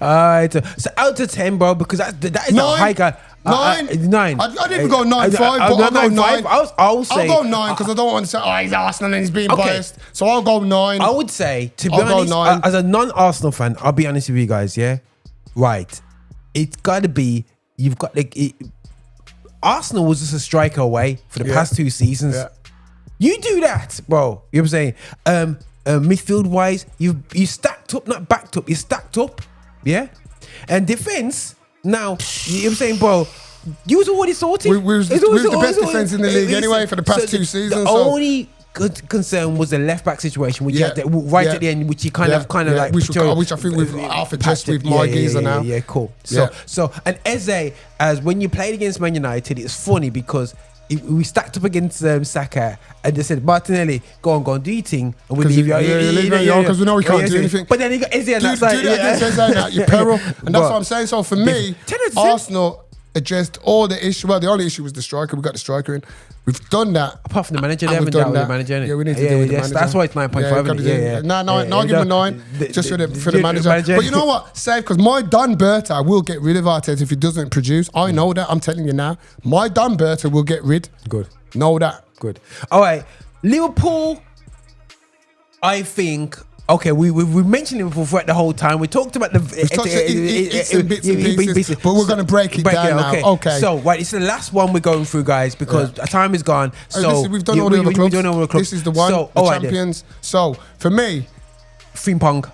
Alright, so out of 10, bro, because that is a high guy. 9. I didn't even go 9.5, but I'll go 9. I'll go 9 because I don't want to say, he's Arsenal and he's being biased. So I'll go 9. I would say, to be honest, as a non-Arsenal fan, I'll be honest with you guys, yeah? Right. It's got to be, you've got Arsenal was just a striker away for the past 2 seasons. Yeah. You do that, bro. You know what I'm saying? Midfield-wise, you stacked up, not backed up. You stacked up, yeah? And defence, now, you know what I'm saying, bro? You was already sorted. We was the best defence in the league anyway for the past 2 seasons. The only good concern was the left-back situation, which you had to, at the end, which you kind of like... Which I think we've addressed with my geezer now. Yeah, cool. So, and Eze, as when you played against Man United, it's funny because we stacked up against Saka and they said, Martinelli, go on, do your thing. And we leave you. Leave you because we know we can't do anything. But then he got Eze on that side. Do that against Eze now, you peril. And that's what I'm saying. So for me, Arsenal addressed all the issues. Well, the only issue was the striker. We got the striker in. We've done that. Apart from the manager, they haven't dealt with the manager, innit? Yeah, we need to deal with the manager. That's why it's 9.5. No, give him a 9 just for the manager. But you know what? Safe, because my Don Berta will get rid of Arteta if he doesn't produce. I know that. I'm telling you now. My Don Berta will get rid. Good. Know that. Good. All right. Liverpool, I think... Okay, we mentioned Liverpool throughout the whole time. We talked about it's in bits and pieces, but we're going to break it down now. Okay. So, right, it's the last one we're going through, guys, because time is gone. So we've done all the other clubs. This is the one, the champions. So, for me... Frimpong.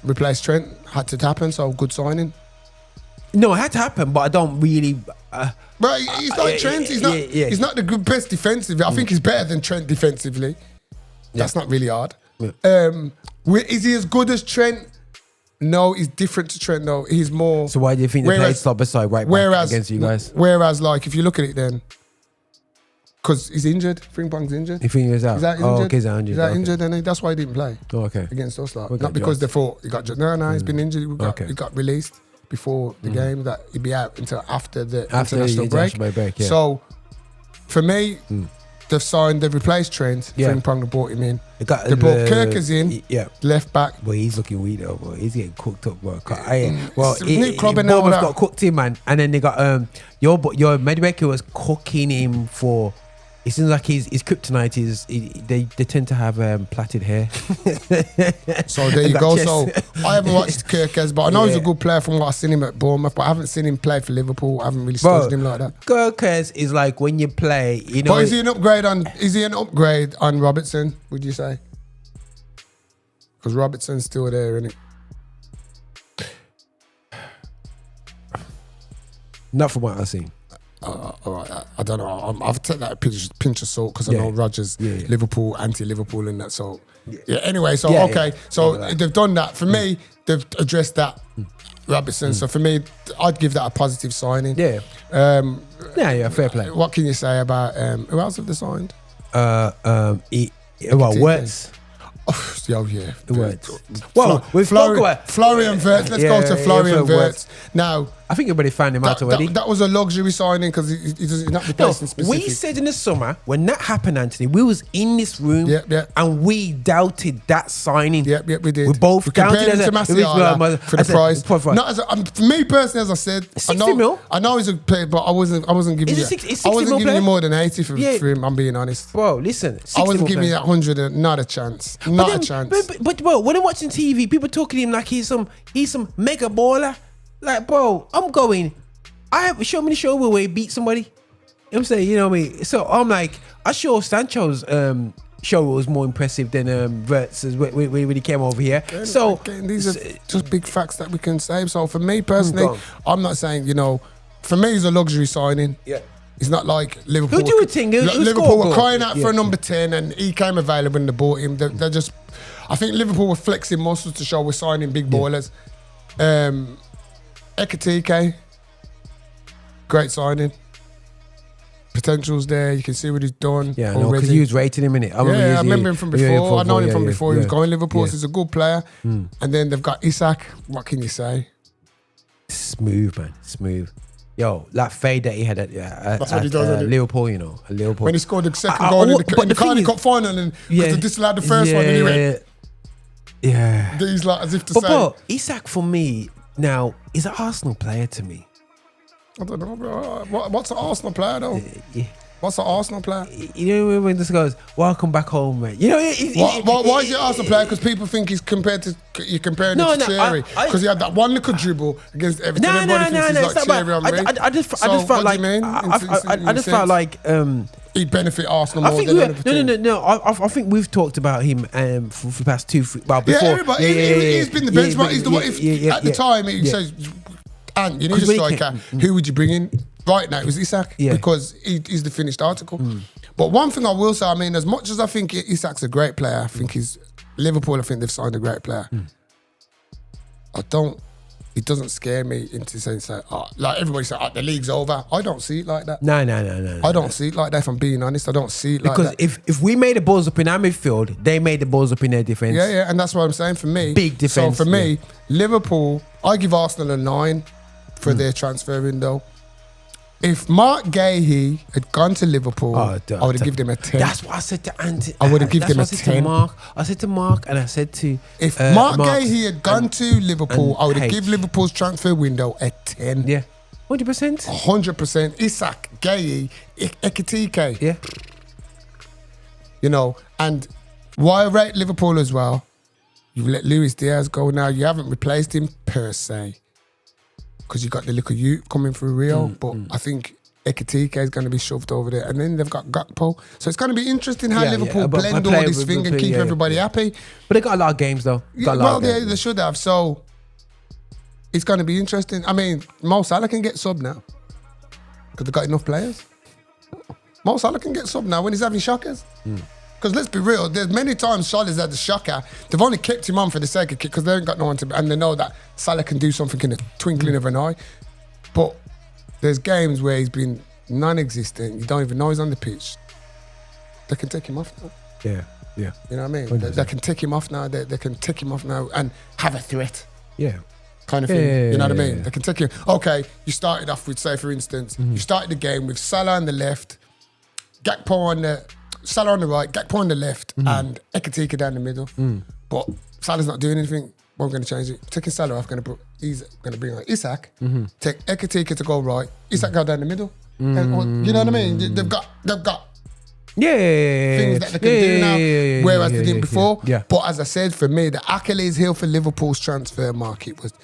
Replace Trent. Had to happen, so good signing. No, it had to happen, but I don't really... But he's not Trent. He's not the best defensively. I think he's better than Trent defensively. That's not really hard. Is he as good as Trent? No, he's different to Trent though. He's more... So why do you think they played side by side right back against you guys? Whereas, like, if you look at it then, because he's injured, Frimpong's injured. You think he was out? He's out injured. Oh, okay, he's out injured. He's out injured and that's why he didn't play against us. Like. Not because they thought he got... No, he's been injured. He got released before the game, that he'd be out until after the international break. So, for me... They've replaced Trent. Frimpong, they brought him in. They brought Kirkers in. Left back. Boy, he's looking weak though, bro. He's getting cooked up, bro. Bournemouth got cooked him, man. And then they got your Madueke was cooking him for. It seems like his kryptonite is they tend to have plaited hair. So there you go. So I haven't watched Kirkers, but I know he's a good player from what I've seen him at Bournemouth, but I haven't seen him play for Liverpool. I haven't really studied him like that. Kirkers is like when you play, you know. But is he an upgrade on Robertson, would you say? Because Robertson's still there, isn't it? Not from what I've seen. All right, I don't know. I've taken that a pinch of salt because I know Roger's Liverpool, anti-Liverpool and that. So, anyway, so they've done that. For me, they've addressed that, Robertson. So for me, I'd give that a positive signing. Yeah. Fair play. What can you say about, who else have they signed? Wirtz. Oh, yeah. Well, with Florian Wirtz. Let's go to Florian Wirtz. Now, I think everybody found him out already. That was a luxury signing because he's not replacing specific. We said in the summer, when that happened, Anthony, we was in this room and we doubted that signing. Yep, we did. We both compared him to Martial for the price. Not as for me personally, as I said, 60 mil. I know he's a player, but I wasn't giving you more than 80 for him. I'm being honest. Bro, listen, I wasn't giving you that 100. Not a chance. Not a chance. But bro, when I'm watching TV, people talking to him like he's some mega baller. Like, bro, I'm going. Show me the show where he beat somebody. I'm saying, you know what I mean? So I'm like, I'm sure Sancho's show was more impressive than Vertz's when he came over here. So these are just big facts that we can say. So for me personally, I'm not saying, you know, for me it's a luxury signing. Yeah. It's not like Liverpool. He'll do a thing. Liverpool were crying out for a number 10 and he came available and they bought him. They're just, I think Liverpool were flexing muscles to show we're signing big ballers. Ekitike, great signing. Potential's there. You can see what he's done. Yeah, because you was rating him in it. I remember him from before. I know him from before. He was going Liverpool. So he's a good player. And then they've got Isak. What can you say? Smooth, man. Smooth. Yo, that fade that he had at That's what he does, Liverpool, you know. Liverpool. When he scored the second goal in the Carling Cup final and because they disallowed the first one and he went. Yeah. He's like as if to say. But Isak for me now is an Arsenal player to me. I don't know, bro. What's an Arsenal player though? What's an Arsenal player? You know when this goes, welcome back home, mate. You know, why is he an Arsenal player? Because people think you're comparing it to Thierry. Because he had that one little dribble against Everton. Everybody thinks he's like Thierry Henry. I just felt like I just felt like he'd benefit Arsenal more than anything. No. I think we've talked about him for the past before. He's been the benchmark. He's the one. At the time, he says, "And you need a striker. Who would you bring in?" Right now, it was Isak because he's the finished article. But one thing I will say, I mean, as much as I think Isak's a great player, I think Liverpool, I think they've signed a great player. It doesn't scare me into saying, like everybody said, the league's over. I don't see it like that. No. I don't see it like that, if I'm being honest. I don't see it like that. Because if we made the balls up in our midfield, they made the balls up in their defence. Yeah, and that's what I'm saying for me. Big defence. So for me, Liverpool, I give Arsenal a 9 for their transfer window. If Mark Gahey had gone to Liverpool, I would have given him a 10. That's what I said to Anthony. I would have given him a 10. I said to Mark and I said to... If Mark Gahey had gone to Liverpool, I would have given Liverpool's transfer window a 10. Yeah. 100%? 100%. Isak, Gahey, Ekitike. Yeah. You know, and why I rate Liverpool as well, you've let Luis Diaz go now. You haven't replaced him per se. Because you got the little youth coming through Rio, but I think Ekitike is going to be shoved over there. And then they've got Gakpo. So it's going to be interesting how Liverpool blend all this thing and keep everybody happy. But they got a lot of games though. They should have. So it's going to be interesting. I mean, Mo Salah can get subbed now. Because they've got enough players. Mo Salah can get subbed now when he's having shockers. Because let's be real, there's many times Salah's had the shocker. They've only kept him on for the sake of kick because they ain't got no one to... And they know that Salah can do something in the twinkling of an eye. But there's games where he's been non-existent. You don't even know he's on the pitch. They can take him off now. Yeah. You know what I mean? They can take him off now. They can take him off now and have a threat. Yeah. Kind of thing. You know what I mean? They can take you... Okay, you started off with, say, for instance, you started the game with Salah on the left, Gakpo on the... Salah on the right, Gakpo on the left, and Ekitike down the middle. But Salah's not doing anything. Well, I'm going to change it. Taking Salah off, he's going to bring on Isak. Take Ekitike to go right. Isak go down the middle. And, you know what I mean? They've got things that they can do now, whereas they didn't before. Yeah. But as I said, for me, the Achilles heel for Liverpool's transfer market was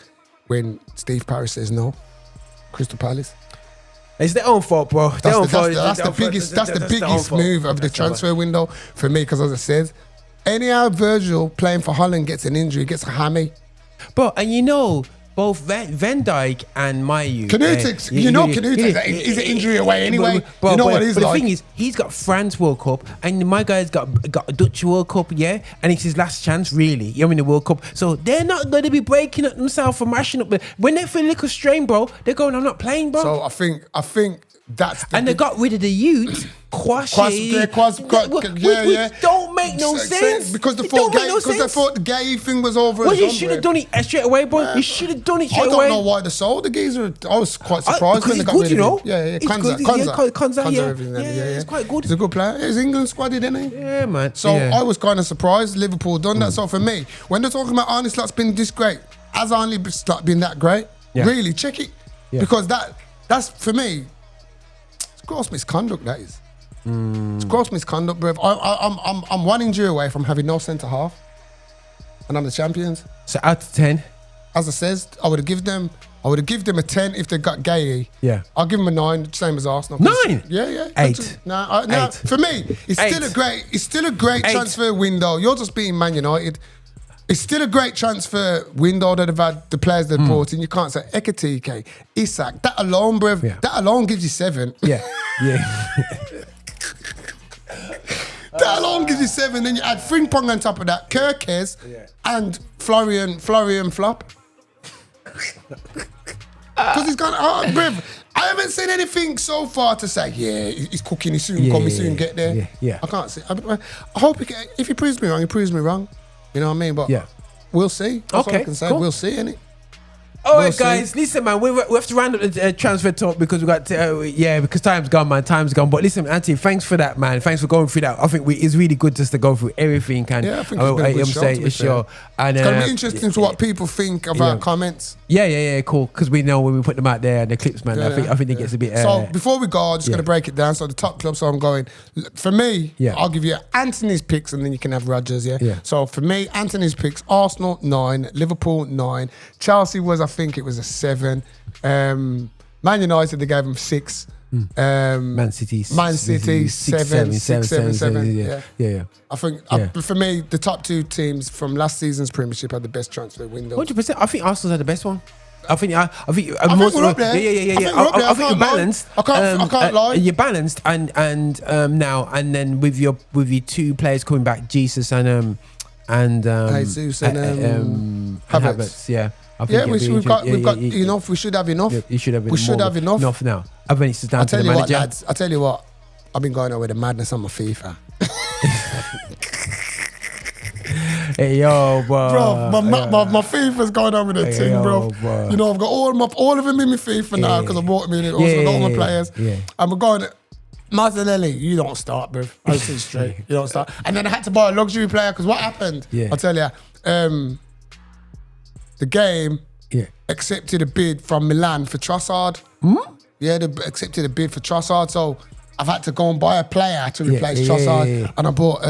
when Steve Parrish says no. Crystal Palace. It's their own fault, bro. That's the biggest move of the transfer window for me, because as I said, anyhow Virgil playing for Holland gets an injury, gets a hammy. But, and you know, both Van Dijk and Mayu. Kanutix, Kanutix is an injury away anyway. But you know what he's like. But the thing is, he's got France World Cup, and my guy's got a Dutch World Cup, and it's his last chance, really. You're in the World Cup. So they're not going to be breaking up themselves for mashing up. When they feel a little strain, bro, they're going, I'm not playing, bro. So I think that's the... And they got rid of the youth. Which don't make no sense. Because they thought the gay thing was over. Well, you should have done it straight away, bro. You should have done it straight away. I don't know why they sold the geezer. I was quite surprised when they got rid of him. Yeah. Konza, it's quite good. He's a good player. He's England squad, isn't he? Yeah, man. So I was kind of surprised Liverpool done that. So for me, when they're talking about Arne Slot's been this great, has Arne Slot been that great? Really, check it. Because that's, for me, it's gross misconduct, that is. It's gross misconduct, bro. I'm 1 injury away from having no centre half, and I'm the champions. So out of 10, as I says, I would have given them I would have given them a 10 if they got Gay. Yeah. I'll give them a 9, same as Arsenal. 9? Yeah. 8. No, 8. For me, it's still a great 8. transfer window. You're just being Man United. It's still a great transfer window that have had the players they've brought in. You can't say Ekatike, Isak. That alone, bruv. Yeah. That alone gives you 7. Yeah. That alone gives you 7. Then you add Frimpong on top of that, Kirkes, and Florian Flop. Because he's gone, bruv. I haven't seen anything so far to say, he's cooking, he's soon come, he's soon get there. Yeah. I can't see. I hope if he proves me wrong, he proves me wrong. You know what I mean? But we'll see. That's all I can say. Cool. We'll see, innit? All right, guys. Listen, man. We have to round up the transfer talk because we got because time's gone, man. Time's gone. But listen, Auntie, thanks for that, man. Thanks for going through that. I think it's really good just to go through everything. And I think it's been a good show. And it's gonna be interesting to what people think of our comments. Yeah, cool. Because we know when we put them out there and the clips, man. I think it gets a bit. So before we go, I'm just gonna break it down. So the top club. So I'm going. For me, I'll give you Anthony's picks, and then you can have Rogers. Yeah. So for me, Anthony's picks: Arsenal 9, Liverpool 9, Chelsea was, I think it was a 7. Man United, they gave them 6. Man City 7. Yeah. I think for me, the top 2 teams from last season's Premiership had the best transfer window. 100%. I think Arsenal's had the best one. I think we're up there. Yeah. I think you're balanced. I can't lie. You're balanced, and now and then with your 2 players coming back, Jesus and Jesus and Havertz. Yeah. We've got enough. We should have enough. Yeah, you should have we should have enough. Enough now. I think it's down to the manager. I tell you what, I've been going on with the madness on my FIFA. Hey yo, bro. My FIFA's going on with the thing, bro. You know, I've got all of them in my FIFA now because I bought them in it. Also, got all my players. Yeah. And we're going. Martinelli, you don't start, bro. I'll say straight. You don't start. And then I had to buy a luxury player because what happened? Yeah. I'll tell you. The game accepted a bid from Milan for Trossard. Yeah, they accepted a bid for Trossard. So I've had to go and buy a player to replace Trossard. And I bought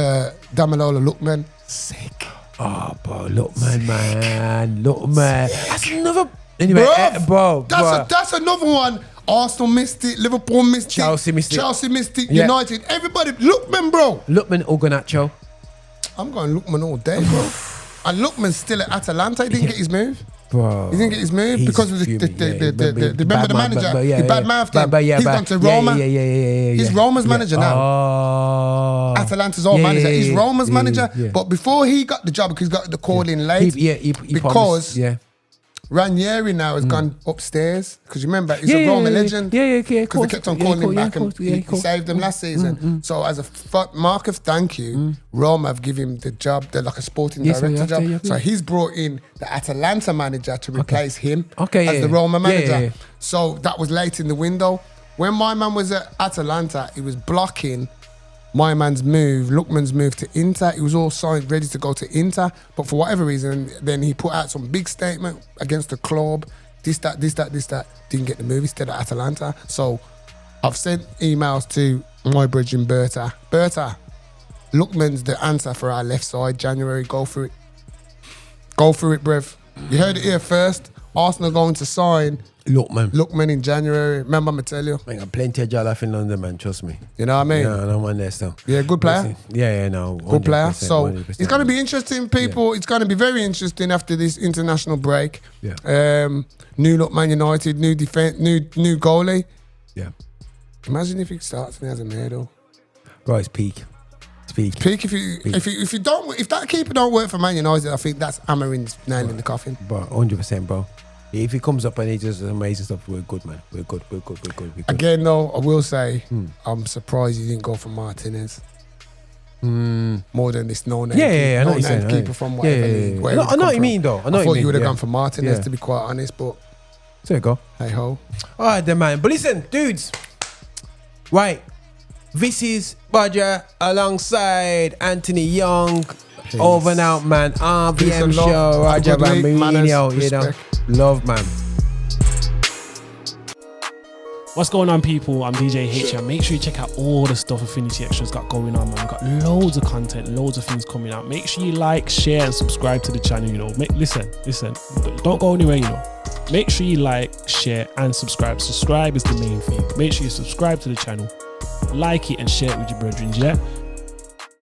Damilola Lookman. Sick. Oh, bro, Lookman, man. That's another... Anyway, bro. That's another one. Arsenal missed it. Liverpool missed it. Chelsea missed it. United. Everybody. Lookman, bro. Lookman or Garnacho? I'm going Lookman all day, bro. And Lookman's still at Atalanta. He didn't get his move. Bro. He didn't get his move because of the remember the manager? He bad-mouthed him. He's gone to Roma. He's Roma's manager now. Atalanta's old manager. He's Roma's manager. But before he got the job, because he got the call in late, because Ranieri now has gone upstairs. Because remember, he's a Roma legend. Because they kept on calling him back and he saved them last season. So as a mark of thank you, Roma have given him the job. They're like a sporting director job. So he's brought in the Atalanta manager to replace him as the Roma manager. So that was late in the window. When my man was at Atalanta, he was blocking my man's move, Lookman's move to Inter. He was all signed, ready to go to Inter. But for whatever reason, then he put out some big statement against the club. This, that. Didn't get the move. He stayed at Atalanta. So I've sent emails to my bridge in Berta. Lookman's the answer for our left side, January. Go for it. Brev. You heard it here first. Arsenal going to sign Lookman in January. Remember, I'm tell you. I got plenty of job in London, man. Trust me. You know what I mean? No, I don't want that still. Yeah, good player. No. Good player. So it's going to be interesting, people. It's going to be very interesting after this international break. Yeah. New look Man United, new defense, new goalie. Yeah. Imagine if he starts and he has a medal. Bro, it's peak. Peak If that keeper don't work for Man United, I think that's Amarin's nail in the coffin. Bro, 100%, bro. If he comes up and he does amazing stuff, we're good, man. We're good. Again, though, I will say, I'm surprised you didn't go for Martinez. More than this no-name I know what you're saying, keeper from whatever league. I know what you mean, though. I thought you would have gone for Martinez, to be quite honest, but there you go. Hey ho. All right, then, man. But listen, dudes. Right. This is Roger alongside Anthony Young. Please. Over and out, man. RVM Show. Roger Van Moorinho. You know. Love, man. What's going on, people? I'm DJ H. Make sure you check out all the stuff Affinity Extra's got going on, man. We've got loads of content, loads of things coming out. Make sure you like, share, and subscribe to the channel, you know. Listen. Don't go anywhere, you know. Make sure you like, share, and subscribe. Subscribe is the main thing. Make sure you subscribe to the channel, like it, and share it with your brethren. Yeah.